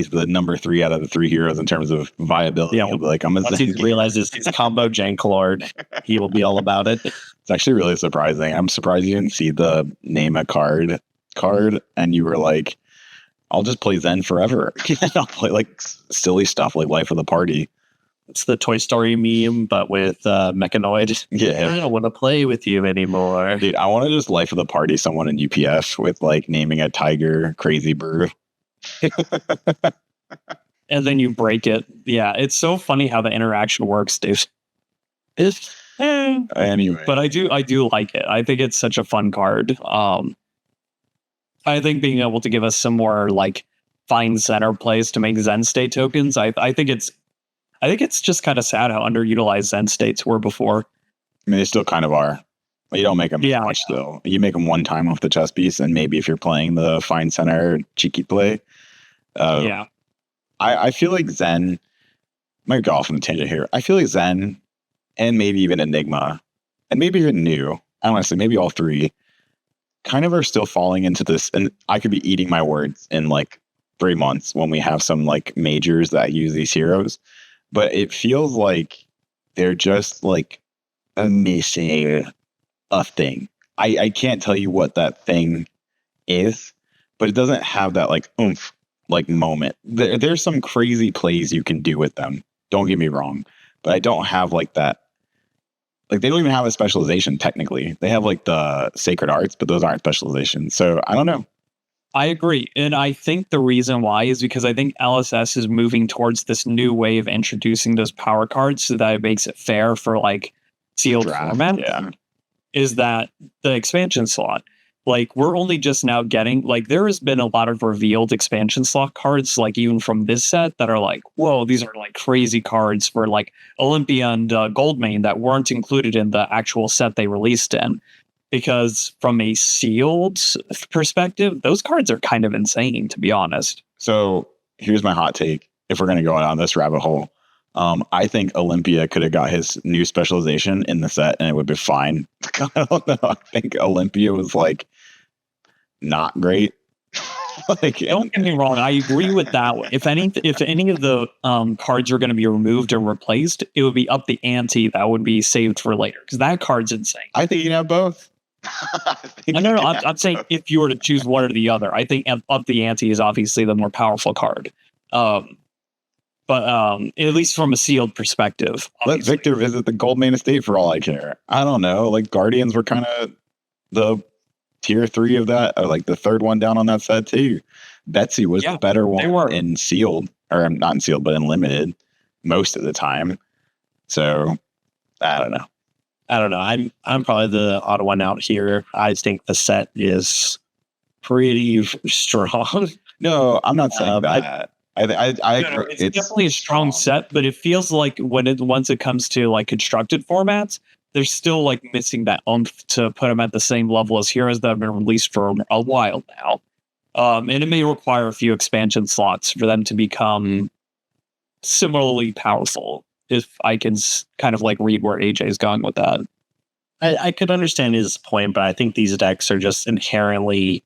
Speaker 1: the number 3 out of the 3 heroes in terms of viability,
Speaker 3: Yeah,
Speaker 1: he'll be like, I'm a
Speaker 3: Once he
Speaker 1: Zen.
Speaker 3: realizes he's combo Janklord, he will be all about it.
Speaker 1: It's actually really surprising. I'm surprised you didn't see the name a card and you were like, I'll just play Zen forever. I'll play like silly stuff like Life of the Party.
Speaker 3: It's the Toy Story meme, but with Mechanoid.
Speaker 1: Yeah.
Speaker 3: I don't want to play with you anymore.
Speaker 1: Dude, I want to just Life of the Party someone in UPS with like naming a tiger Crazy Brew.
Speaker 2: And then you break it. Yeah, it's so funny how the interaction works, dude.
Speaker 1: Anyway.
Speaker 2: But I do like it. I think it's such a fun card. I think being able to give us some more like fine center plays to make Zen state tokens. I think it's just kind of sad how underutilized Zen states were before.
Speaker 1: I mean, they still kind of are. But you don't make them
Speaker 2: Yeah,
Speaker 1: much, though. You make them one time off the chess piece, and maybe if you're playing the fine center cheeky play.
Speaker 2: Yeah.
Speaker 1: I feel like Zen might go off on a tangent here. I feel like Zen and maybe even Enigma and maybe even New, I don't want to say maybe all 3 kind of are still falling into this. And I could be eating my words in like 3 months when we have some like majors that use these heroes. But it feels like they're just like missing a thing. I can't tell you what that thing is, but it doesn't have that like oomph like moment. There's some crazy plays you can do with them. Don't get me wrong, but I don't have like that. Like they don't even have a specialization technically. They have like the sacred arts, but those aren't specializations. So I don't know.
Speaker 2: I agree. And I think the reason why is because I think LSS is moving towards this new way of introducing those power cards so that it makes it fair for like sealed
Speaker 1: Draft,
Speaker 2: format.
Speaker 1: yeah.
Speaker 2: Is that the expansion slot? Like we're only just now getting like there has been a lot of revealed expansion slot cards, like even from this set that are like, whoa, these are like crazy cards for like Olympia and Goldmane that weren't included in the actual set they released in. Because from a sealed perspective, those cards are kind of insane, to be honest.
Speaker 1: So here's my hot take. If we're going to go down this rabbit hole, I think Olympia could have got his new specialization in the set and it would be fine. I don't know. I think Olympia was like not great. Like,
Speaker 2: Don't get me wrong, I agree with that one. If any of the cards are going to be removed or replaced, it would be up the ante that would be saved for later because that card's insane.
Speaker 1: I think you can have both.
Speaker 2: No. I'm saying if you were to choose one or the other, I think up the ante is obviously the more powerful card. But at least from a sealed perspective,
Speaker 1: Let
Speaker 2: obviously.
Speaker 1: Victor visit the Goldmane estate for all I care. I don't know. Like Guardians were kind of the tier 3 of that, or like the third one down on that set too. Betsy was the better one in sealed, or not in sealed, but in limited most of the time. So I don't know.
Speaker 3: I'm probably the odd one out here. I think the set is pretty strong.
Speaker 1: No, I'm not saying
Speaker 3: I-
Speaker 1: that. I
Speaker 2: No, it's definitely a strong set, but it feels like once it comes to like constructed formats, they're still like missing that oomph to put them at the same level as heroes that have been released for a while now. And it may require a few expansion slots for them to become similarly powerful. If I can kind of like read where AJ is going with that.
Speaker 3: I could understand his point, but I think these decks are just inherently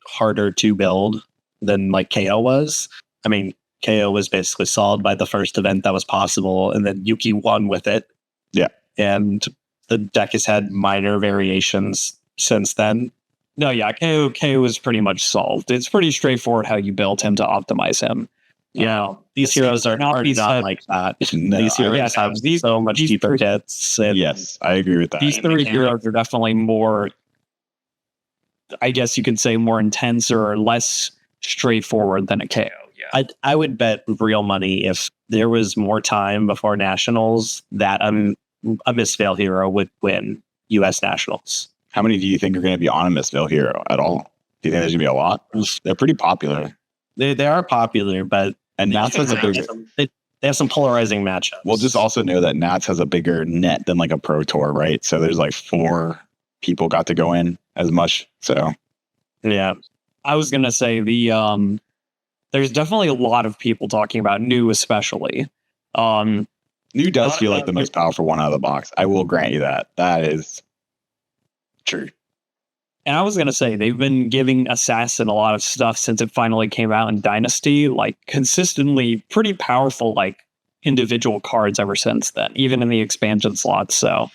Speaker 3: harder to build than like KO was. I mean, KO was basically solved by the first event that was possible, and then Yuki won with it.
Speaker 1: Yeah.
Speaker 3: And the deck has had minor variations since then.
Speaker 2: No, yeah, KO is pretty much solved. It's pretty straightforward how you build him to optimize him.
Speaker 3: Yeah, these heroes are not like that.
Speaker 1: No,
Speaker 3: These heroes have so much deeper kits. And
Speaker 1: yes, I agree with that.
Speaker 2: These 3 heroes are definitely more, I guess you could say, more intense or less straightforward than a KO. Yeah,
Speaker 3: I would bet real money if there was more time before nationals that a misfail hero would win U.S. nationals.
Speaker 1: How many do you think are going to be on a Mistville hero at all? Do you think there's going to be a lot? They're pretty popular.
Speaker 3: They are popular, but
Speaker 1: And Nats has a bigger.
Speaker 3: they have some polarizing matchups.
Speaker 1: We'll just also know that Nats has a bigger net than like a Pro Tour, right? So there's like 4 people got to go in as much. So
Speaker 3: yeah,
Speaker 2: I was gonna say there's definitely a lot of people talking about new, especially.
Speaker 1: New does feel like the most powerful one out of the box. I will grant you that. That is true.
Speaker 2: And I was going to say, they've been giving Assassin a lot of stuff since it finally came out in Dynasty, like consistently pretty powerful, like individual cards ever since then, even in the expansion slots. So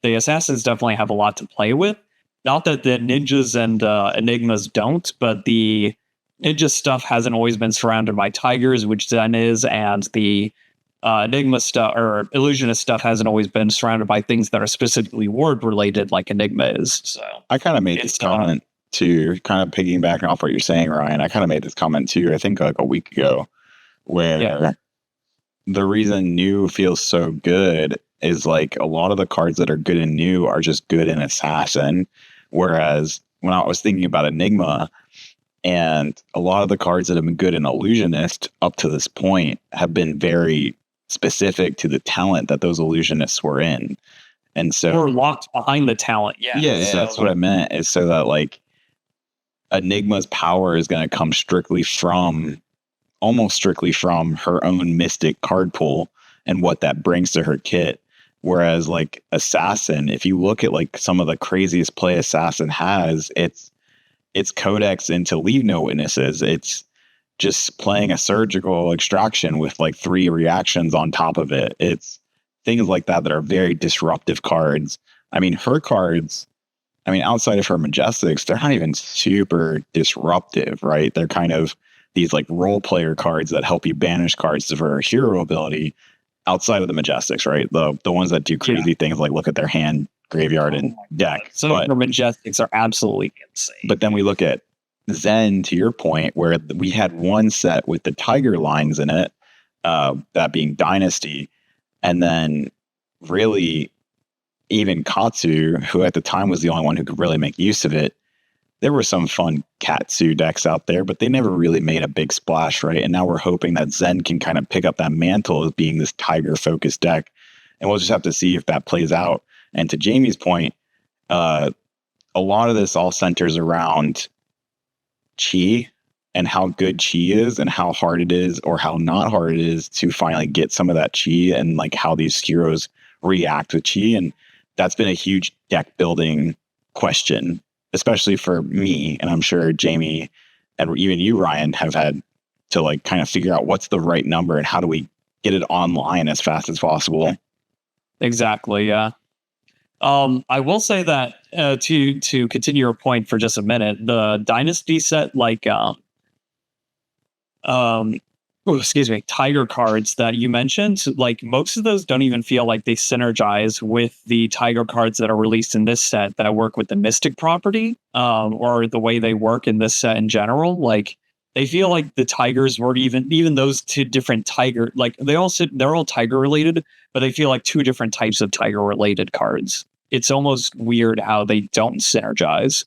Speaker 2: the Assassins definitely have a lot to play with. Not that the Ninjas and Enigmas don't, but the Ninja stuff hasn't always been surrounded by Tigers, which Zen is, and the Enigma stuff or Illusionist stuff hasn't always been surrounded by things that are specifically ward related, like Enigma is. So
Speaker 1: I kind of made this comment too, kind of piggybacking off what you're saying, Ryan. I kind of made this comment too, I think like a week ago, where the reason new feels so good is like a lot of the cards that are good in new are just good in Assassin. Whereas when I was thinking about Enigma, and a lot of the cards that have been good in Illusionist up to this point have been very specific to the talent that those Illusionists were in. And so
Speaker 2: we're locked behind the talent. Yeah.
Speaker 1: So that's what I meant, is so that like Enigma's power is going to come almost strictly from her own Mystic card pool and what that brings to her kit. Whereas like Assassin, if you look at like some of the craziest play Assassin has, it's Codex into Leave No Witnesses. It's just playing a surgical extraction with like 3 reactions on top of it. It's things like that are very disruptive cards. I mean, her cards, outside of her Majestics, they're not even super disruptive, right? They're kind of these like role player cards that help you banish cards for her hero ability outside of the Majestics, right? The ones that do crazy things like look at their hand, graveyard, and deck.
Speaker 2: Some of her Majestics are absolutely insane.
Speaker 1: But then we look at Zen, to your point, where we had one set with the Tiger lines in it, that being Dynasty, and then really even Katsu, who at the time was the only one who could really make use of it. There were some fun Katsu decks out there, but they never really made a big splash, right? And now we're hoping that Zen can kind of pick up that mantle as being this Tiger-focused deck, and we'll just have to see if that plays out. And to Jamie's point, a lot of this all centers around Chi and how good Chi is and how hard it is or how not hard it is to finally get some of that Chi, and like how these heroes react with Chi. And that's been a huge deck building question, especially for me. And I'm sure Jamie and even you, Ryan, have had to like kind of figure out what's the right number and how do we get it online as fast as possible.
Speaker 2: Exactly. Yeah. I will say that to continue your point for just a minute, the Dynasty set, like Tiger cards that you mentioned, like most of those don't even feel like they synergize with the Tiger cards that are released in this set that work with the Mystic property, or the way they work in this set in general. Like they feel like the Tigers were even those 2 different Tiger, like they're all Tiger related, but they feel like 2 different types of Tiger related cards. It's almost weird how they don't synergize.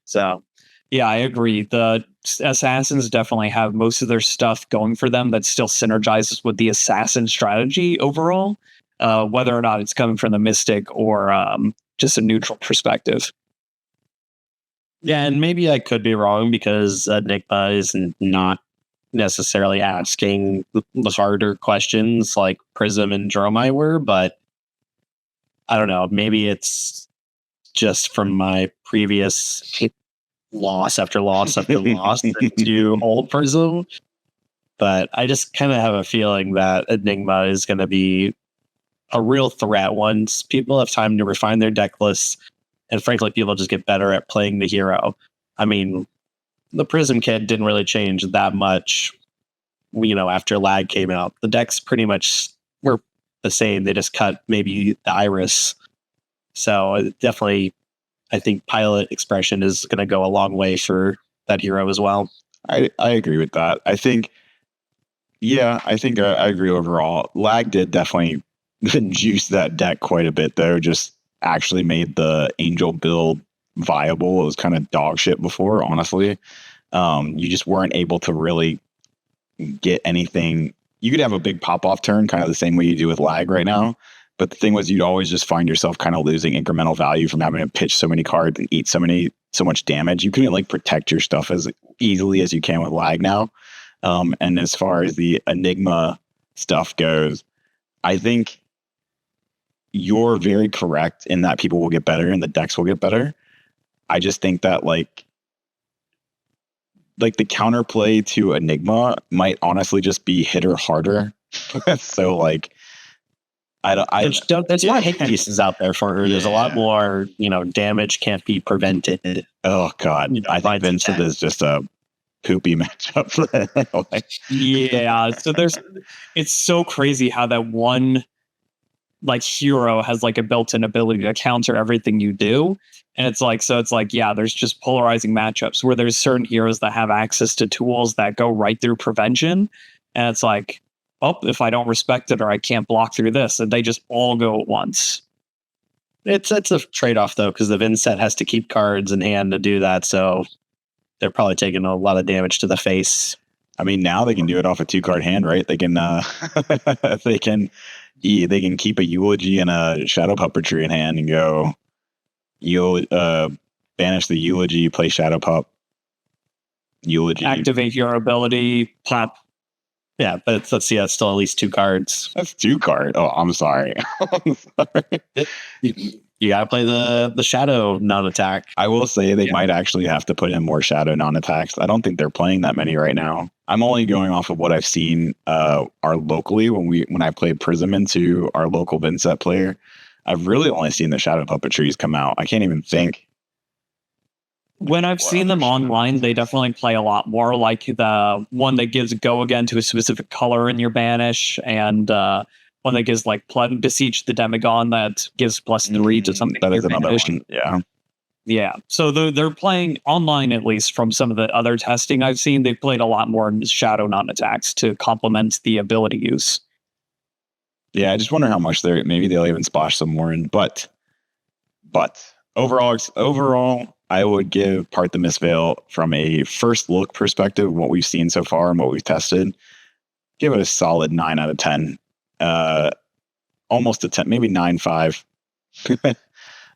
Speaker 2: So, yeah, I agree. The Assassins definitely have most of their stuff going for them that still synergizes with the Assassin strategy overall, whether or not it's coming from the Mystic or just a neutral perspective.
Speaker 3: Yeah, and maybe I could be wrong because Enigma is not necessarily asking the harder questions like Prism and Dromai were, but I don't know. Maybe it's just from my previous loss after loss after loss to old Prism. But I just kind of have a feeling that Enigma is going to be a real threat once people have time to refine their deck lists. And frankly, people just get better at playing the hero. I mean, the Prism kit didn't really change that much, after Lag came out. The decks pretty much were the same. They just cut maybe the Iris. So definitely, I think Pilot Expression is going to go a long way for that hero as well.
Speaker 1: I agree with that. I think I agree overall. Lag did definitely juice that deck quite a bit, though. Just actually made the Angel build viable. It was kind of dog shit before, honestly. You just weren't able to really get anything. You could have a big pop off turn, kind of the same way you do with lag right now. But the thing was, you'd always just find yourself kind of losing incremental value from having to pitch so many cards and eat so much damage. You couldn't like protect your stuff as easily as you can with lag now. And as far as the Enigma stuff goes, I think you're very correct in that people will get better and the decks will get better. I just think that like the counterplay to Enigma might honestly just be hit her harder. So like,
Speaker 3: there's more hit pieces out there for her. There's a lot more, damage can't be prevented.
Speaker 1: Oh God, I think Vincent is just a poopy matchup.
Speaker 2: Yeah, so it's so crazy how that one like hero has like a built-in ability to counter everything you do. And it's like, yeah, there's just polarizing matchups where there's certain heroes that have access to tools that go right through prevention. And it's like, oh, if I don't respect it or I can't block through this, and they just all go at once.
Speaker 3: It's a trade-off though, because the Vin set has to keep cards in hand to do that. So they're probably taking a lot of damage to the face.
Speaker 1: I mean, now they can do it off a 2-card hand, right? They can they can keep a Eulogy and a Shadow Puppetry in hand and go, you'll banish the Eulogy, play Shadow Pup, Eulogy,
Speaker 2: activate your ability, pop.
Speaker 3: Yeah, but let's see, that's still at least 2 cards.
Speaker 1: That's 2 cards. Oh, I'm sorry. I'm sorry.
Speaker 3: You gotta play the Shadow non-attack.
Speaker 1: I will say they might actually have to put in more Shadow non-attacks. I don't think they're playing that many right now. I'm only going off of what I've seen our locally when I played Prism into our local Vinset player. I've really only seen the Shadow Puppetries come out. I can't even think.
Speaker 2: When I've seen them online, they definitely play a lot more, like the one that gives go again to a specific color in your banish, and one that gives like Beseech the Demagon that gives +3 to something.
Speaker 1: That is another one. Yeah.
Speaker 2: Yeah. So they're playing online, at least from some of the other testing I've seen. They've played a lot more Shadow non-attacks to complement the ability use.
Speaker 1: Yeah, I just wonder how much maybe they'll even splash some more in. But overall, I would give Part the Mistveil from a first look perspective, what we've seen so far and what we've tested. Give it a solid 9 out of 10. Almost a 10, maybe 9.5.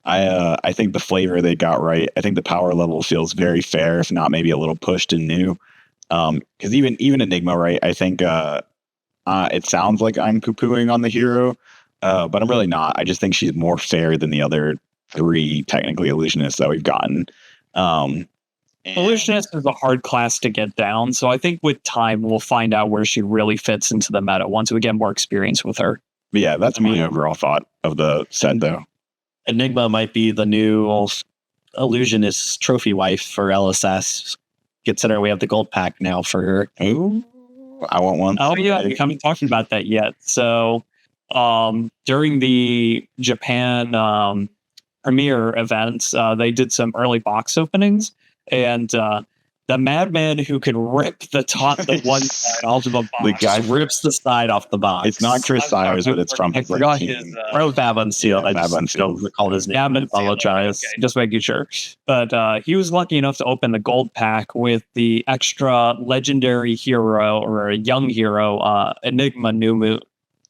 Speaker 1: I think the flavor they got right. I think the power level feels very fair, if not maybe a little pushed and new. Because even Enigma, right? I think it sounds like I'm poo-pooing on the hero, but I'm really not. I just think she's more fair than the other 3 technically illusionists that we've gotten.
Speaker 2: Illusionist is a hard class to get down, so I think with time we'll find out where she really fits into the meta once we get more experience with her.
Speaker 1: But yeah, that's my overall thought of the set, though.
Speaker 3: Enigma might be the new illusionist trophy wife for LSS. Considering we have the gold pack now for her.
Speaker 1: Ooh, I want one.
Speaker 2: Oh yeah, we haven't talked about that yet. So during the Japan premiere events, they did some early box openings, and the madman who can rip the one side off of a box.
Speaker 3: The guy rips the side off the box.
Speaker 1: It's not Chris Sires, but it's from
Speaker 2: I forgot his
Speaker 3: Fab Unsealed. I just don't recall his name. I apologize.
Speaker 2: Okay, just making sure. But he was lucky enough to open the gold pack with the extra legendary hero or a young hero, Enigma New Moon.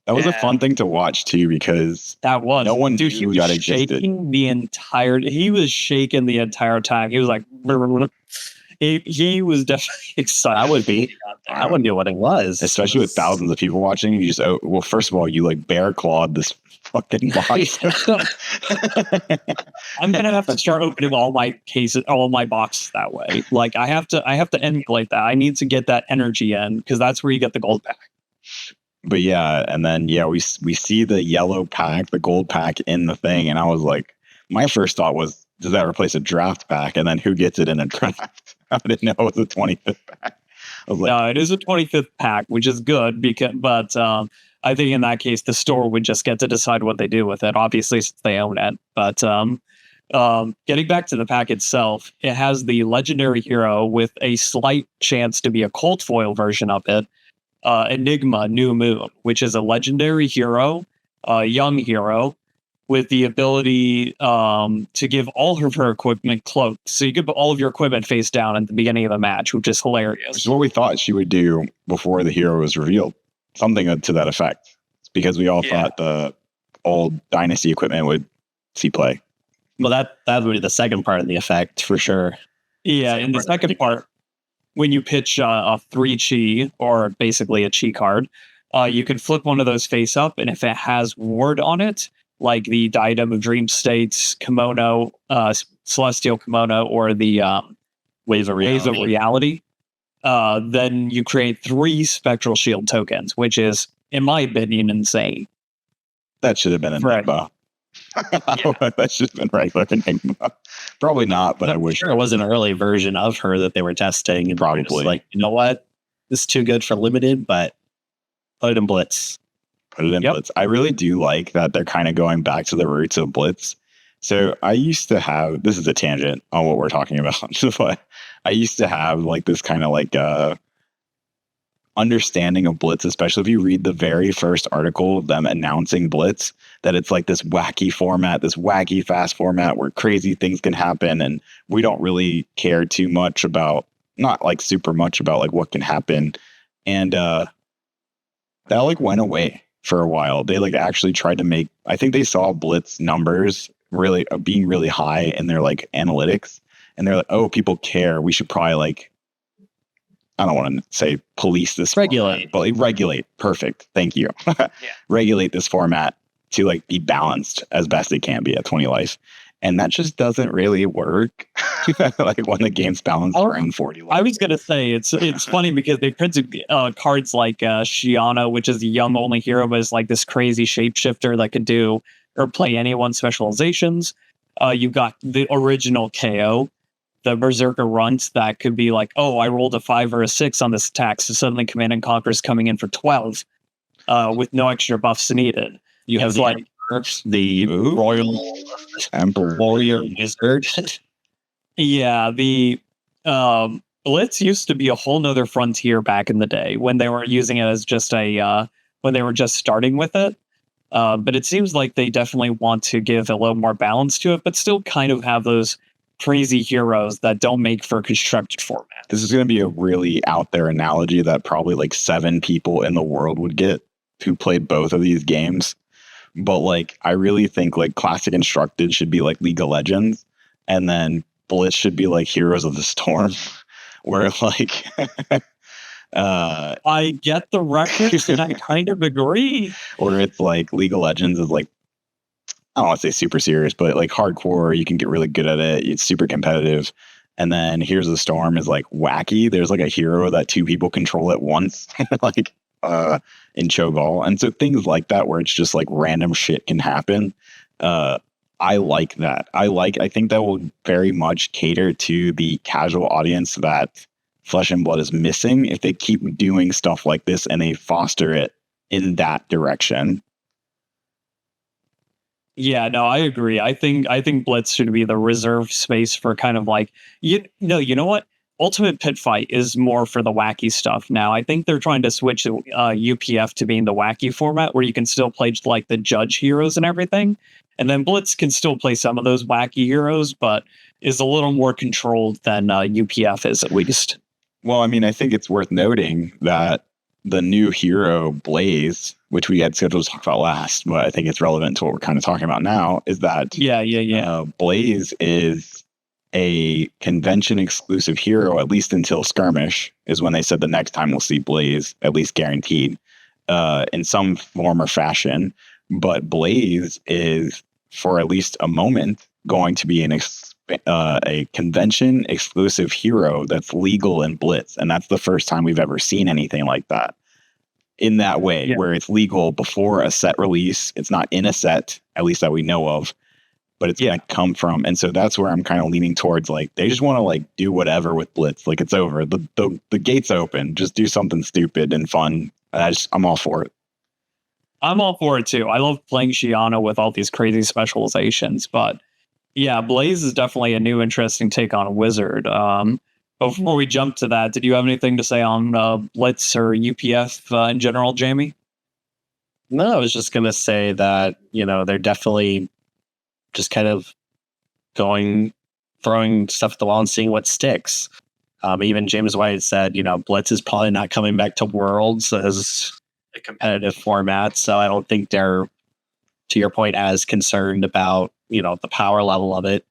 Speaker 1: That was a fun thing to watch too, because
Speaker 2: that was
Speaker 1: no one
Speaker 2: dude. He was shaking the entire. He was shaking the entire time. He was like. He was definitely excited.
Speaker 3: I would be. I wouldn't know what it was.
Speaker 1: Especially with thousands of people watching. You just, well, first of all, you like bear clawed this fucking box.
Speaker 2: I'm gonna have to start opening all my boxes that way. Like I have to emulate that. I need to get that energy in, because that's where you get the gold pack.
Speaker 1: But yeah, and then we see the yellow pack, the gold pack in the thing, and I was like, my first thought was, does that replace a draft pack? And then who gets it in a draft? I didn't know it was a 25th pack. I was like,
Speaker 2: no, it is a 25th pack, which is good, but I think in that case, the store would just get to decide what they do with it, obviously, since they own it. But getting back to the pack itself, it has the legendary hero with a slight chance to be a cult foil version of it, Enigma New Moon, which is a legendary hero, a young hero, with the ability to give all of her equipment cloaks. So you give all of your equipment face down at the beginning of the match, which is hilarious.
Speaker 1: Which is what we thought she would do before the hero was revealed. Something to that effect. It's because we all thought the old Dynasty equipment would see play.
Speaker 3: Well, that would be the second part of the effect for sure.
Speaker 2: Yeah, in the second part, when you pitch a 3 chi, or basically a chi card, you can flip one of those face up, and if it has ward on it, like the Diadem of Dream States, Kimono, Celestial Kimono, or the
Speaker 3: Waves of
Speaker 2: Reality, then you create 3 Spectral Shield tokens, which is, in my opinion, insane.
Speaker 1: That should have been an Enigma. That should have been regular Enigma. Probably not, but I wish.
Speaker 3: Sure, it was an early version of her that they were testing. And
Speaker 1: probably
Speaker 3: like, you know what? This is too good for limited, but put it in Blitz.
Speaker 1: Put it in Blitz. I really do like that they're kind of going back to the roots of Blitz. So I used to have, this is a tangent on what we're talking about, but I used to have like this kind of like understanding of Blitz, especially if you read the very first article of them announcing Blitz, that it's like this wacky format, this wacky fast format where crazy things can happen, and we don't really care too much about, not like super much about like what can happen. And that like went away for a while. They like actually tried to make, I think they saw Blitz numbers really being really high in their like analytics, and they're like, oh, people care, we should probably like, I don't want to say police this,
Speaker 3: regulate,
Speaker 1: but regulate. Perfect. Thank you. Regulate this format to like be balanced as best it can be at 20 life. And that just doesn't really work. Like when the game's balanced around 40 life.
Speaker 2: I was going to say, it's funny because they printed cards like Shiana, which is a young only hero, but is like this crazy shapeshifter that could do or play any one specializations. You've got the original KO, the Berserker Runt that could be like, oh, I rolled a 5 or a 6 on this attack, so suddenly Command and Conquer's coming in for 12 with no extra buffs needed.
Speaker 3: You have the Royal
Speaker 1: Emperor
Speaker 3: Warrior Wizard.
Speaker 2: Yeah, the Blitz used to be a whole nother frontier back in the day when they were using it as just when they were just starting with it. But it seems like they definitely want to give a little more balance to it, but still kind of have those crazy heroes that don't make for constructed format.
Speaker 1: This is going to be a really out there analogy that probably like 7 people in the world would get who played both of these games. But like, I really think like Classic Constructed should be like League of Legends, and then Blitz should be like Heroes of the Storm, where like
Speaker 2: I get the reference and I kind of agree.
Speaker 1: Or it's like League of Legends is like, I don't want to say super serious, but like hardcore, you can get really good at it. It's super competitive. And then Here's the Storm is like wacky. There's like a hero that 2 people control at once, like in Cho'Gall. And so things like that, where it's just like random shit can happen. I like that. I think that will very much cater to the casual audience that Flesh and Blood is missing if they keep doing stuff like this and they foster it in that direction.
Speaker 2: Yeah, no, I agree. I think Blitz should be the reserve space for kind of like, you know what? Ultimate Pit Fight is more for the wacky stuff now. I think they're trying to switch UPF to being the wacky format where you can still play like the judge heroes and everything. And then Blitz can still play some of those wacky heroes, but is a little more controlled than UPF is, at least.
Speaker 1: Well, I mean, I think it's worth noting that the new hero, Blaze, which we had scheduled to talk about last, but I think it's relevant to what we're kind of talking about now, is that Blaze is a convention exclusive hero, at least until Skirmish, is when they said the next time we'll see Blaze, at least guaranteed, in some form or fashion. But Blaze is, for at least a moment, going to be a convention exclusive hero that's legal in Blitz. And that's the first time we've ever seen anything like that in that way, where it's legal before a set release. It's not in a set, at least that we know of, but it's going to come from. And so that's where I'm kind of leaning towards, like, they just want to like do whatever with Blitz. Like, it's over. The gate's open. Just do something stupid and fun. I'm all for it.
Speaker 2: I'm all for it too. I love playing Shiana with all these crazy specializations, but yeah, Blaze is definitely a new interesting take on a wizard. Before we jump to that, did you have anything to say on Blitz or UPF in general, Jamie?
Speaker 3: No, I was just going to say that, they're definitely just kind of throwing stuff at the wall and seeing what sticks. Even James White said, Blitz is probably not coming back to Worlds as a competitive format, so I don't think they're, to your point, as concerned about, the power level of it.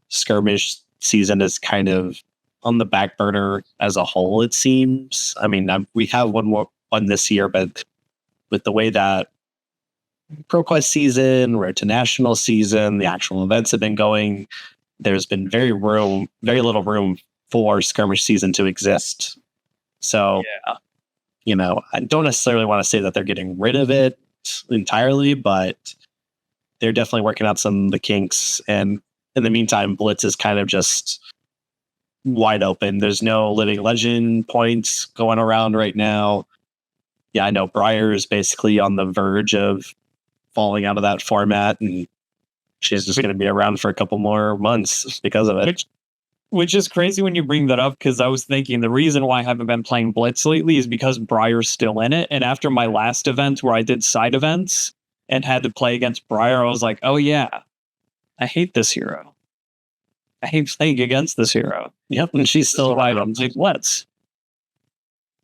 Speaker 3: Skirmish season is kind of on the back burner as a whole, it seems. I mean, we have one this year, but with the way that ProQuest season, Road to National season, the actual events have been going, there's been very little room for skirmish season to exist. So, I don't necessarily want to say that they're getting rid of it entirely, but they're definitely working out some of the kinks. And in the meantime, Blitz is kind of just wide open. There's no living legend points going around right now. Yeah, I know Briar is basically on the verge of falling out of that format, and she's just going to be around for a couple more months because of it.
Speaker 2: Which is crazy when you bring that up, because I was thinking the reason why I haven't been playing Blitz lately is because Briar's still in it. And after my last event where I did side events and had to play against Briar, I was like, oh yeah, I hate this hero. I hate playing against this hero.
Speaker 3: Yep, and she's still alive.
Speaker 2: I'm like, Blitz.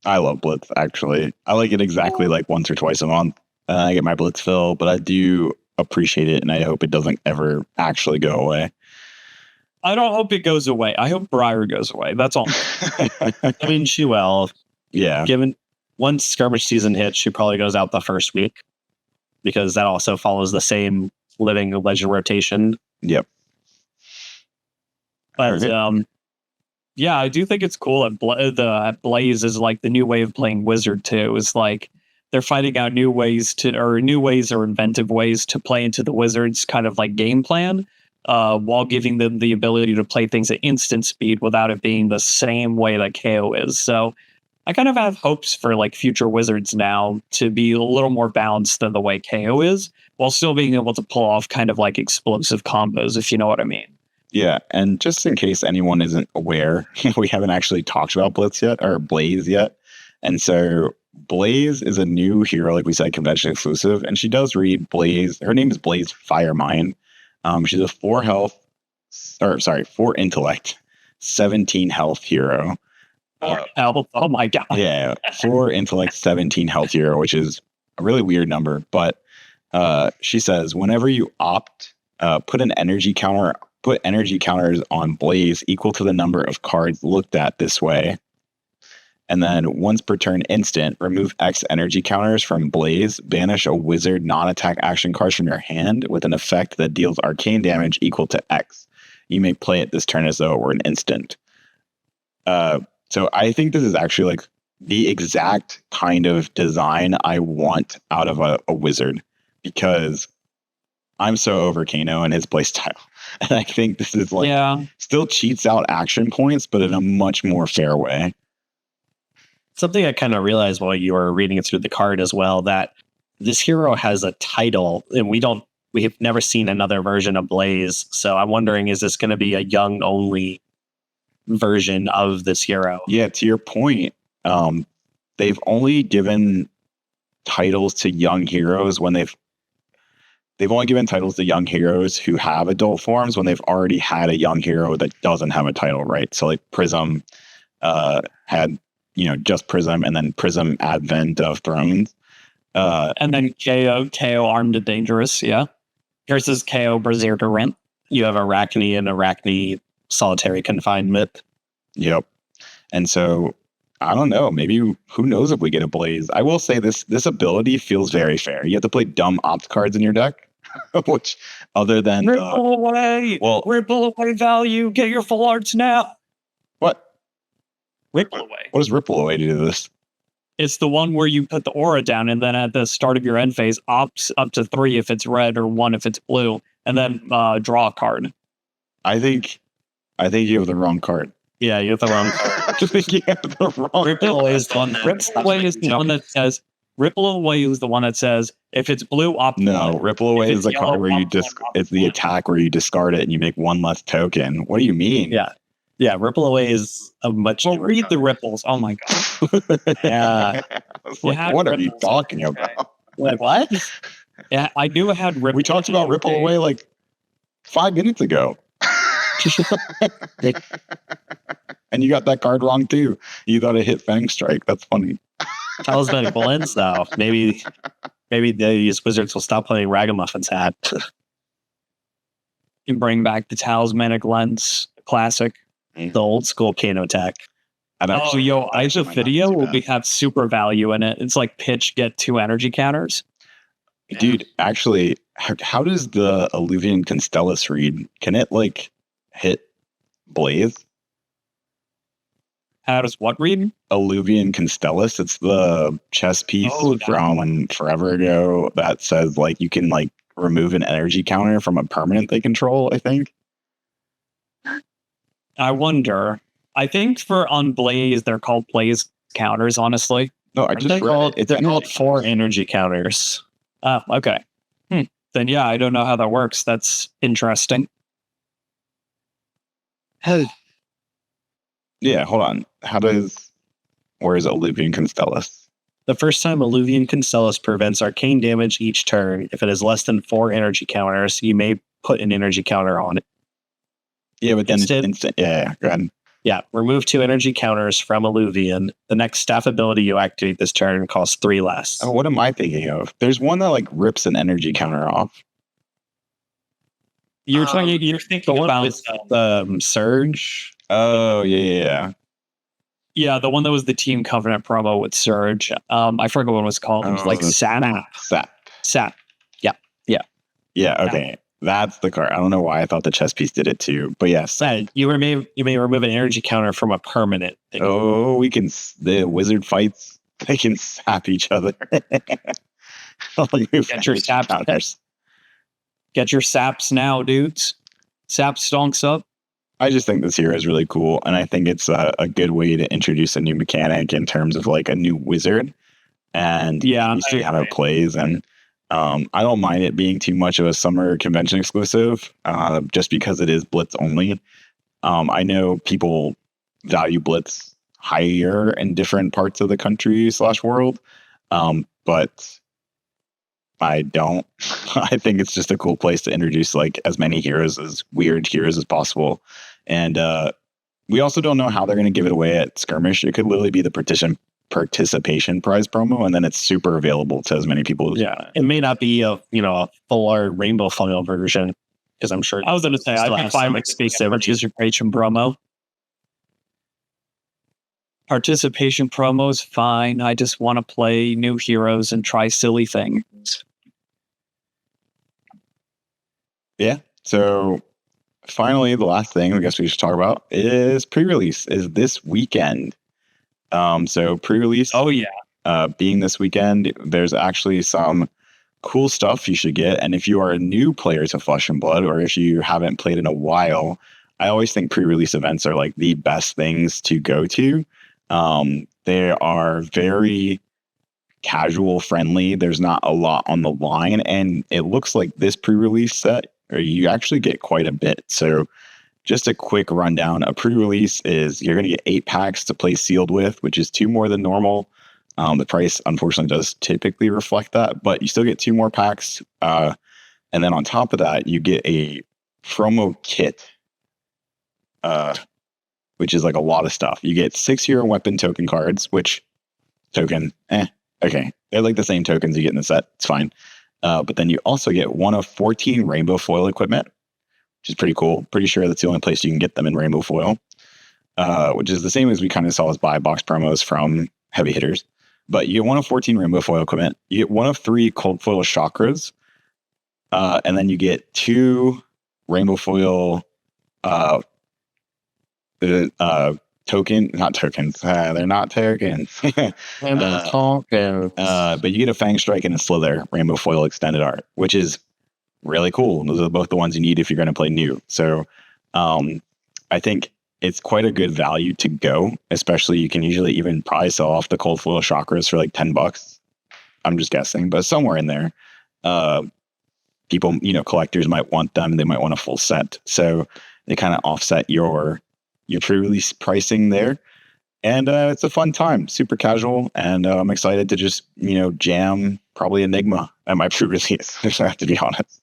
Speaker 1: I love Blitz, actually. I like it exactly like once or twice a month. I get my Blitz fill, but I do appreciate it, and I hope it doesn't ever actually go away.
Speaker 2: I don't hope it goes away. I hope Briar goes away. That's all.
Speaker 3: I mean, she will.
Speaker 1: Yeah.
Speaker 3: Given once skirmish season hits, she probably goes out the first week, because that also follows the same living legend rotation.
Speaker 1: Yep.
Speaker 2: But yeah, I do think it's cool that Blaze is like the new way of playing Wizard too. Is like they're finding out new ways or inventive ways to play into the Wizard's kind of like game plan, while giving them the ability to play things at instant speed without it being the same way that KO is. So I kind of have hopes for like future Wizards now to be a little more balanced than the way KO is, while still being able to pull off kind of like explosive combos, if you know what I mean.
Speaker 1: Yeah, and just in case anyone isn't aware, we haven't actually talked about Blitz yet, or Blaze yet. And so Blaze is a new hero, like we said, convention exclusive, and she does read Blaze. Her name is Blaze Firemine. She's a 4 intellect, 17 health hero.
Speaker 2: Oh my god.
Speaker 1: Yeah, 4 intellect, 17 health hero, which is a really weird number. But she says, whenever you put energy counters on Blaze equal to the number of cards looked at this way. And then once per turn instant, remove X energy counters from Blaze, banish a wizard non-attack action card from your hand with an effect that deals arcane damage equal to X. You may play it this turn as though it were an instant. So I think this is actually like the exact kind of design I want out of a wizard, because I'm so over Kano and his playstyle. And I think this is like still cheats out action points, but in a much more fair way.
Speaker 3: Something I kind of realized while you were reading it through the card as well, that this hero has a title, and we have never seen another version of Blaze. So I'm wondering, is this going to be a young only version of this hero?
Speaker 1: Yeah, to your point, they've only given titles to young heroes when they've only given titles to young heroes who have adult forms when they've already had a young hero that doesn't have a title, right? So like Prism had, just Prism, and then Prism Advent of Thrones.
Speaker 2: And then KO Armed and Dangerous, yeah. Versus KO Berserker Rent.
Speaker 3: You have Arachne and Arachne Solitary Confinement.
Speaker 1: Yep. And so, I don't know, maybe, who knows if we get a Blaze. I will say this ability feels very fair. You have to play dumb opt cards in your deck, which other than...
Speaker 2: Ripple away! Ripple away value! Get your full arts now!
Speaker 1: What?
Speaker 2: Ripple away.
Speaker 1: What does Ripple away do to this?
Speaker 2: It's the one where you put the aura down, and then at the start of your end phase, opts up to 3 if it's red or 1 if it's blue, and then draw a card.
Speaker 1: I think you have the wrong card.
Speaker 3: Yeah, you have the wrong card.
Speaker 1: I think you have the wrong
Speaker 2: Ripple away is the one that says Ripple away is the one that says if it's blue, opt.
Speaker 1: No, Ripple away is the card where you it's the attack where you discard it and you make 1 less token. What do you mean?
Speaker 3: Yeah, Ripple away is a much.
Speaker 2: Well, read the ripples. Oh my god.
Speaker 3: Yeah.
Speaker 1: What are you talking about?
Speaker 3: What?
Speaker 2: Yeah, I knew it had Ripple.
Speaker 1: We talked about Ripple away like 5 minutes ago. And you got that card wrong too. You thought it hit Fang Strike. That's funny.
Speaker 3: Talismanic Lens, though. Maybe these wizards will stop playing Ragamuffins hat.
Speaker 2: You bring back the Talismanic Lens classic.
Speaker 3: The old school Kano attack.
Speaker 2: Oh, yo, Eyes of Video will have super value in it. It's like pitch, get 2 energy counters.
Speaker 1: Dude, actually, how does the Alluvian Constellus read? Can it like hit Blaze?
Speaker 2: How does what read?
Speaker 1: Alluvian Constellus. It's the chess piece from forever ago that says like you can like remove an energy counter from a permanent they control, I think.
Speaker 2: I wonder. I think for on Blaze, they're called Blaze counters, honestly.
Speaker 1: No, I just read it.
Speaker 3: They're called 4 energy counters.
Speaker 2: Oh, okay. Then yeah, I don't know how that works. That's interesting.
Speaker 1: Yeah, hold on. Where is Alluvian Constellus?
Speaker 3: The first time Alluvian Constellus prevents arcane damage each turn, if it is less than 4 energy counters, you may put an energy counter on it.
Speaker 1: Yeah, but then
Speaker 3: Instead-
Speaker 1: it's instant. Yeah, go ahead.
Speaker 3: Yeah, remove 2 energy counters from Alluvian. The next staff ability you activate this turn costs 3 less.
Speaker 1: Oh, what am I thinking of? There's one that like rips an energy counter off.
Speaker 2: You're thinking about
Speaker 3: The Surge.
Speaker 1: Oh, yeah.
Speaker 3: Yeah,
Speaker 2: the one that was the Team Covenant promo with Surge. I forgot what it was called. It was like
Speaker 1: Sap.
Speaker 2: Sap.
Speaker 1: Yeah, okay. That's the card. I don't know why I thought the chess piece did it too, but yes.
Speaker 3: You may remove an energy counter from a permanent thing.
Speaker 1: Oh, the wizard fights. They can sap each other.
Speaker 2: Get your sap counters. Get your saps now, dudes. Sap stonks up.
Speaker 1: I just think this hero is really cool, and I think it's a good way to introduce a new mechanic in terms of like a new wizard, and you see how it plays. And I don't mind it being too much of a summer convention exclusive, just because it is Blitz only. I know people value Blitz higher in different parts of the country / world, but I don't. I think it's just a cool place to introduce like as many weird heroes as possible. And we also don't know how they're going to give it away at Skirmish. It could literally be the participation prize promo, and then it's super available to as many people as
Speaker 3: it may not be a full art rainbow foil version, because I'm sure
Speaker 2: I was going to say I can find exclusive participation promo. Participation promo is fine. I just want to play new heroes and try silly things.
Speaker 1: Yeah. So finally, the last thing I guess we should talk about is pre-release. Is this weekend. So pre-release.
Speaker 2: Oh yeah.
Speaker 1: Being this weekend, there's actually some cool stuff you should get. And if you are a new player to Flesh and Blood, or if you haven't played in a while, I always think pre-release events are like the best things to go to. They are very casual friendly. There's not a lot on the line, and it looks like this pre-release set, or you actually get quite a bit. So just a quick rundown. A pre-release is you're going to get 8 packs to play sealed with, which is 2 more than normal. The price, unfortunately, does typically reflect that, but you still get 2 more packs. And then on top of that, you get a promo kit, which is like a lot of stuff. You get 6 hero weapon token cards, which okay. They're like the same tokens you get in the set. It's fine. But then you also get 1 of 14 rainbow foil equipment, which is pretty cool. Pretty sure that's the only place you can get them in rainbow foil, which is the same as we kind of saw as buy box promos from heavy hitters. But you get 1 of 14 rainbow foil equipment. You get 1 of 3 cold foil chakras. And then you get 2 rainbow foil not tokens. They're not tokens. But you get a Fang Strike and a Slither rainbow foil extended art, which is really cool. Those are both the ones you need if you're going to play new. So I think it's quite a good value to go, especially you can usually even probably sell off the cold foil chakras for like $10. I'm just guessing, but somewhere in there. People, collectors might want them. They might want a full set. So they kind of offset your pre-release pricing there. And it's a fun time, super casual. And I'm excited to just, jam probably Enigma at my pre-release, if I have to be honest.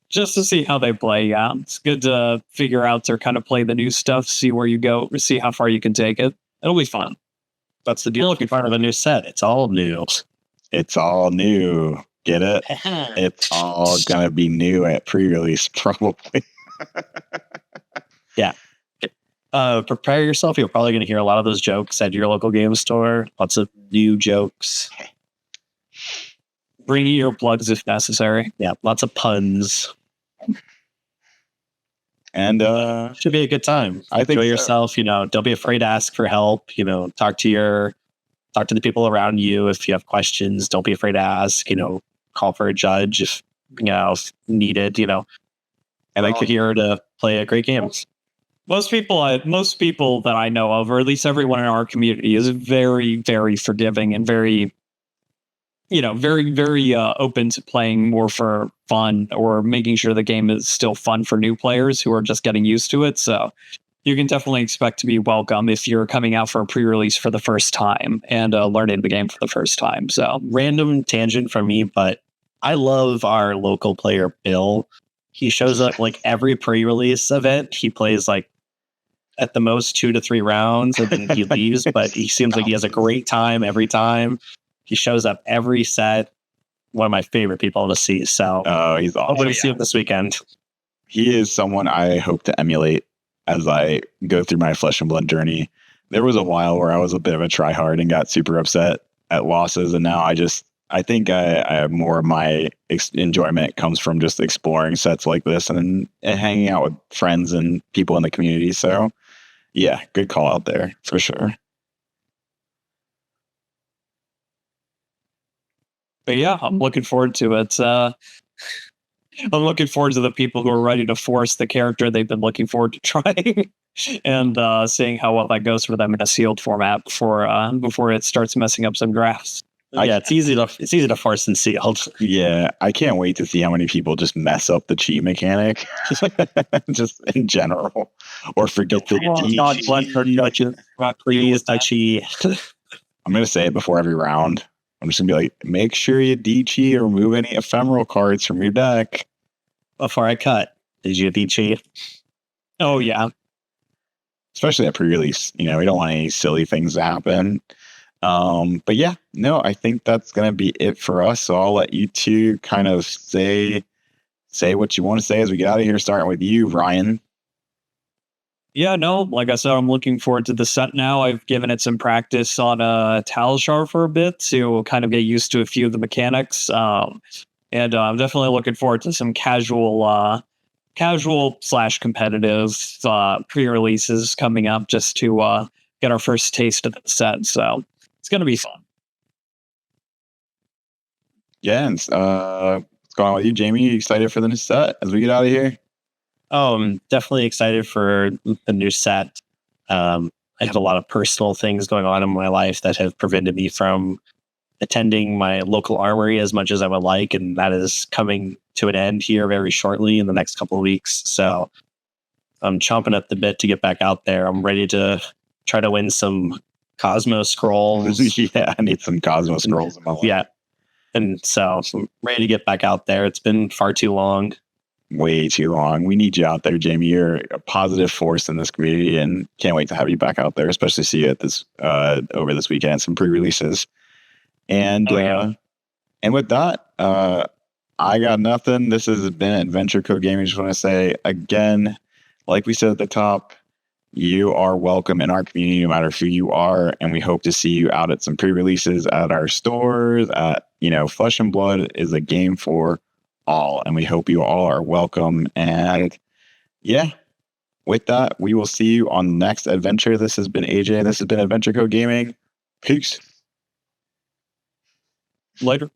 Speaker 2: just to see how they play. Yeah, it's good to figure out or kind of play the new stuff, see where you go, see how far you can take it. It'll be fun.
Speaker 3: That's the beautiful part of a new set. It's all new.
Speaker 1: It's all new. Get it? It's all gonna be new at pre-release, probably.
Speaker 3: Yeah. Prepare yourself. You're probably going to hear a lot of those jokes at your local game store. Lots of new jokes.
Speaker 2: Bring earplugs if necessary.
Speaker 3: Yeah, lots of puns.
Speaker 1: And
Speaker 3: should be a good time.
Speaker 1: I think
Speaker 3: enjoy
Speaker 1: so.
Speaker 3: yourself. Don't be afraid to ask for help. Talk to the people around you if you have questions. Don't be afraid to ask. Call for a judge if needed. And I could here to play a great game.
Speaker 2: Most people that I know of, or at least everyone in our community, is very, very forgiving and very, very, very open to playing more for fun or making sure the game is still fun for new players who are just getting used to it. So you can definitely expect to be welcome if you're coming out for a pre-release for the first time and learning the game for the first time. So
Speaker 3: random tangent from me, but I love our local player, Bill. He shows up like every pre-release event. He plays like at the most 2 to 3 rounds and then he leaves, but he seems like he has a great time every time. He shows up every set. One of my favorite people to see. So
Speaker 1: he's awesome.
Speaker 3: Hopefully see him this weekend.
Speaker 1: He is someone I hope to emulate as I go through my Flesh and Blood journey. There was a while where I was a bit of a tryhard and got super upset at losses, and now I think I have more of my enjoyment comes from just exploring sets like this and hanging out with friends and people in the community. So yeah, good call out there for sure.
Speaker 2: But yeah, I'm looking forward to it. I'm looking forward to the people who are ready to force the character they've been looking forward to trying and seeing how well that goes for them in a sealed format before it starts messing up some drafts.
Speaker 3: It's easy to force and sealed.
Speaker 1: Yeah, I can't wait to see how many people just mess up the cheat mechanic, just in general, or forget the
Speaker 3: please, cheat.
Speaker 1: I'm gonna say it before every round. I'm just gonna be like, make sure you DG or remove any ephemeral cards from your deck.
Speaker 3: Before I cut, did you DG?
Speaker 2: Oh yeah,
Speaker 1: especially at pre-release. We don't want any silly things to happen. But yeah, no, I think that's gonna be it for us. So I'll let you two kind of say what you want to say as we get out of here. Starting with you, Ryan.
Speaker 2: Yeah, no, like I said, I'm looking forward to the set now. I've given it some practice on Talishar for a bit to kind of get used to a few of the mechanics. And I'm definitely looking forward to some casual/competitive pre-releases coming up just to get our first taste of the set. So it's going to be fun.
Speaker 1: Yeah, and what's going on with you, Jamie? You excited for the new set as we get out of here?
Speaker 3: Oh, I'm definitely excited for the new set. I have a lot of personal things going on in my life that have prevented me from attending my local armory as much as I would like, and that is coming to an end here very shortly in the next couple of weeks. So I'm chomping at the bit to get back out there. I'm ready to try to win some Cosmo Scrolls.
Speaker 1: Yeah, I need some Cosmo Scrolls in my life.
Speaker 3: Yeah. And so I'm ready to get back out there. It's been far too long.
Speaker 1: Way too long. We need you out there, Jamie. You're a positive force in this community, and can't wait to have you back out there, especially see you at this over this weekend, some pre-releases. And and with that, I got nothing. This has been Adventure Code Gaming. Just want to say again, like we said at the top, you are welcome in our community, no matter who you are, and we hope to see you out at some pre-releases at our stores. Flesh and Blood is a game for all, and we hope you all are welcome. And yeah, with that, we will see you on the next adventure. This has been AJ. This has been Adventure Code Gaming. Peace.
Speaker 2: Later.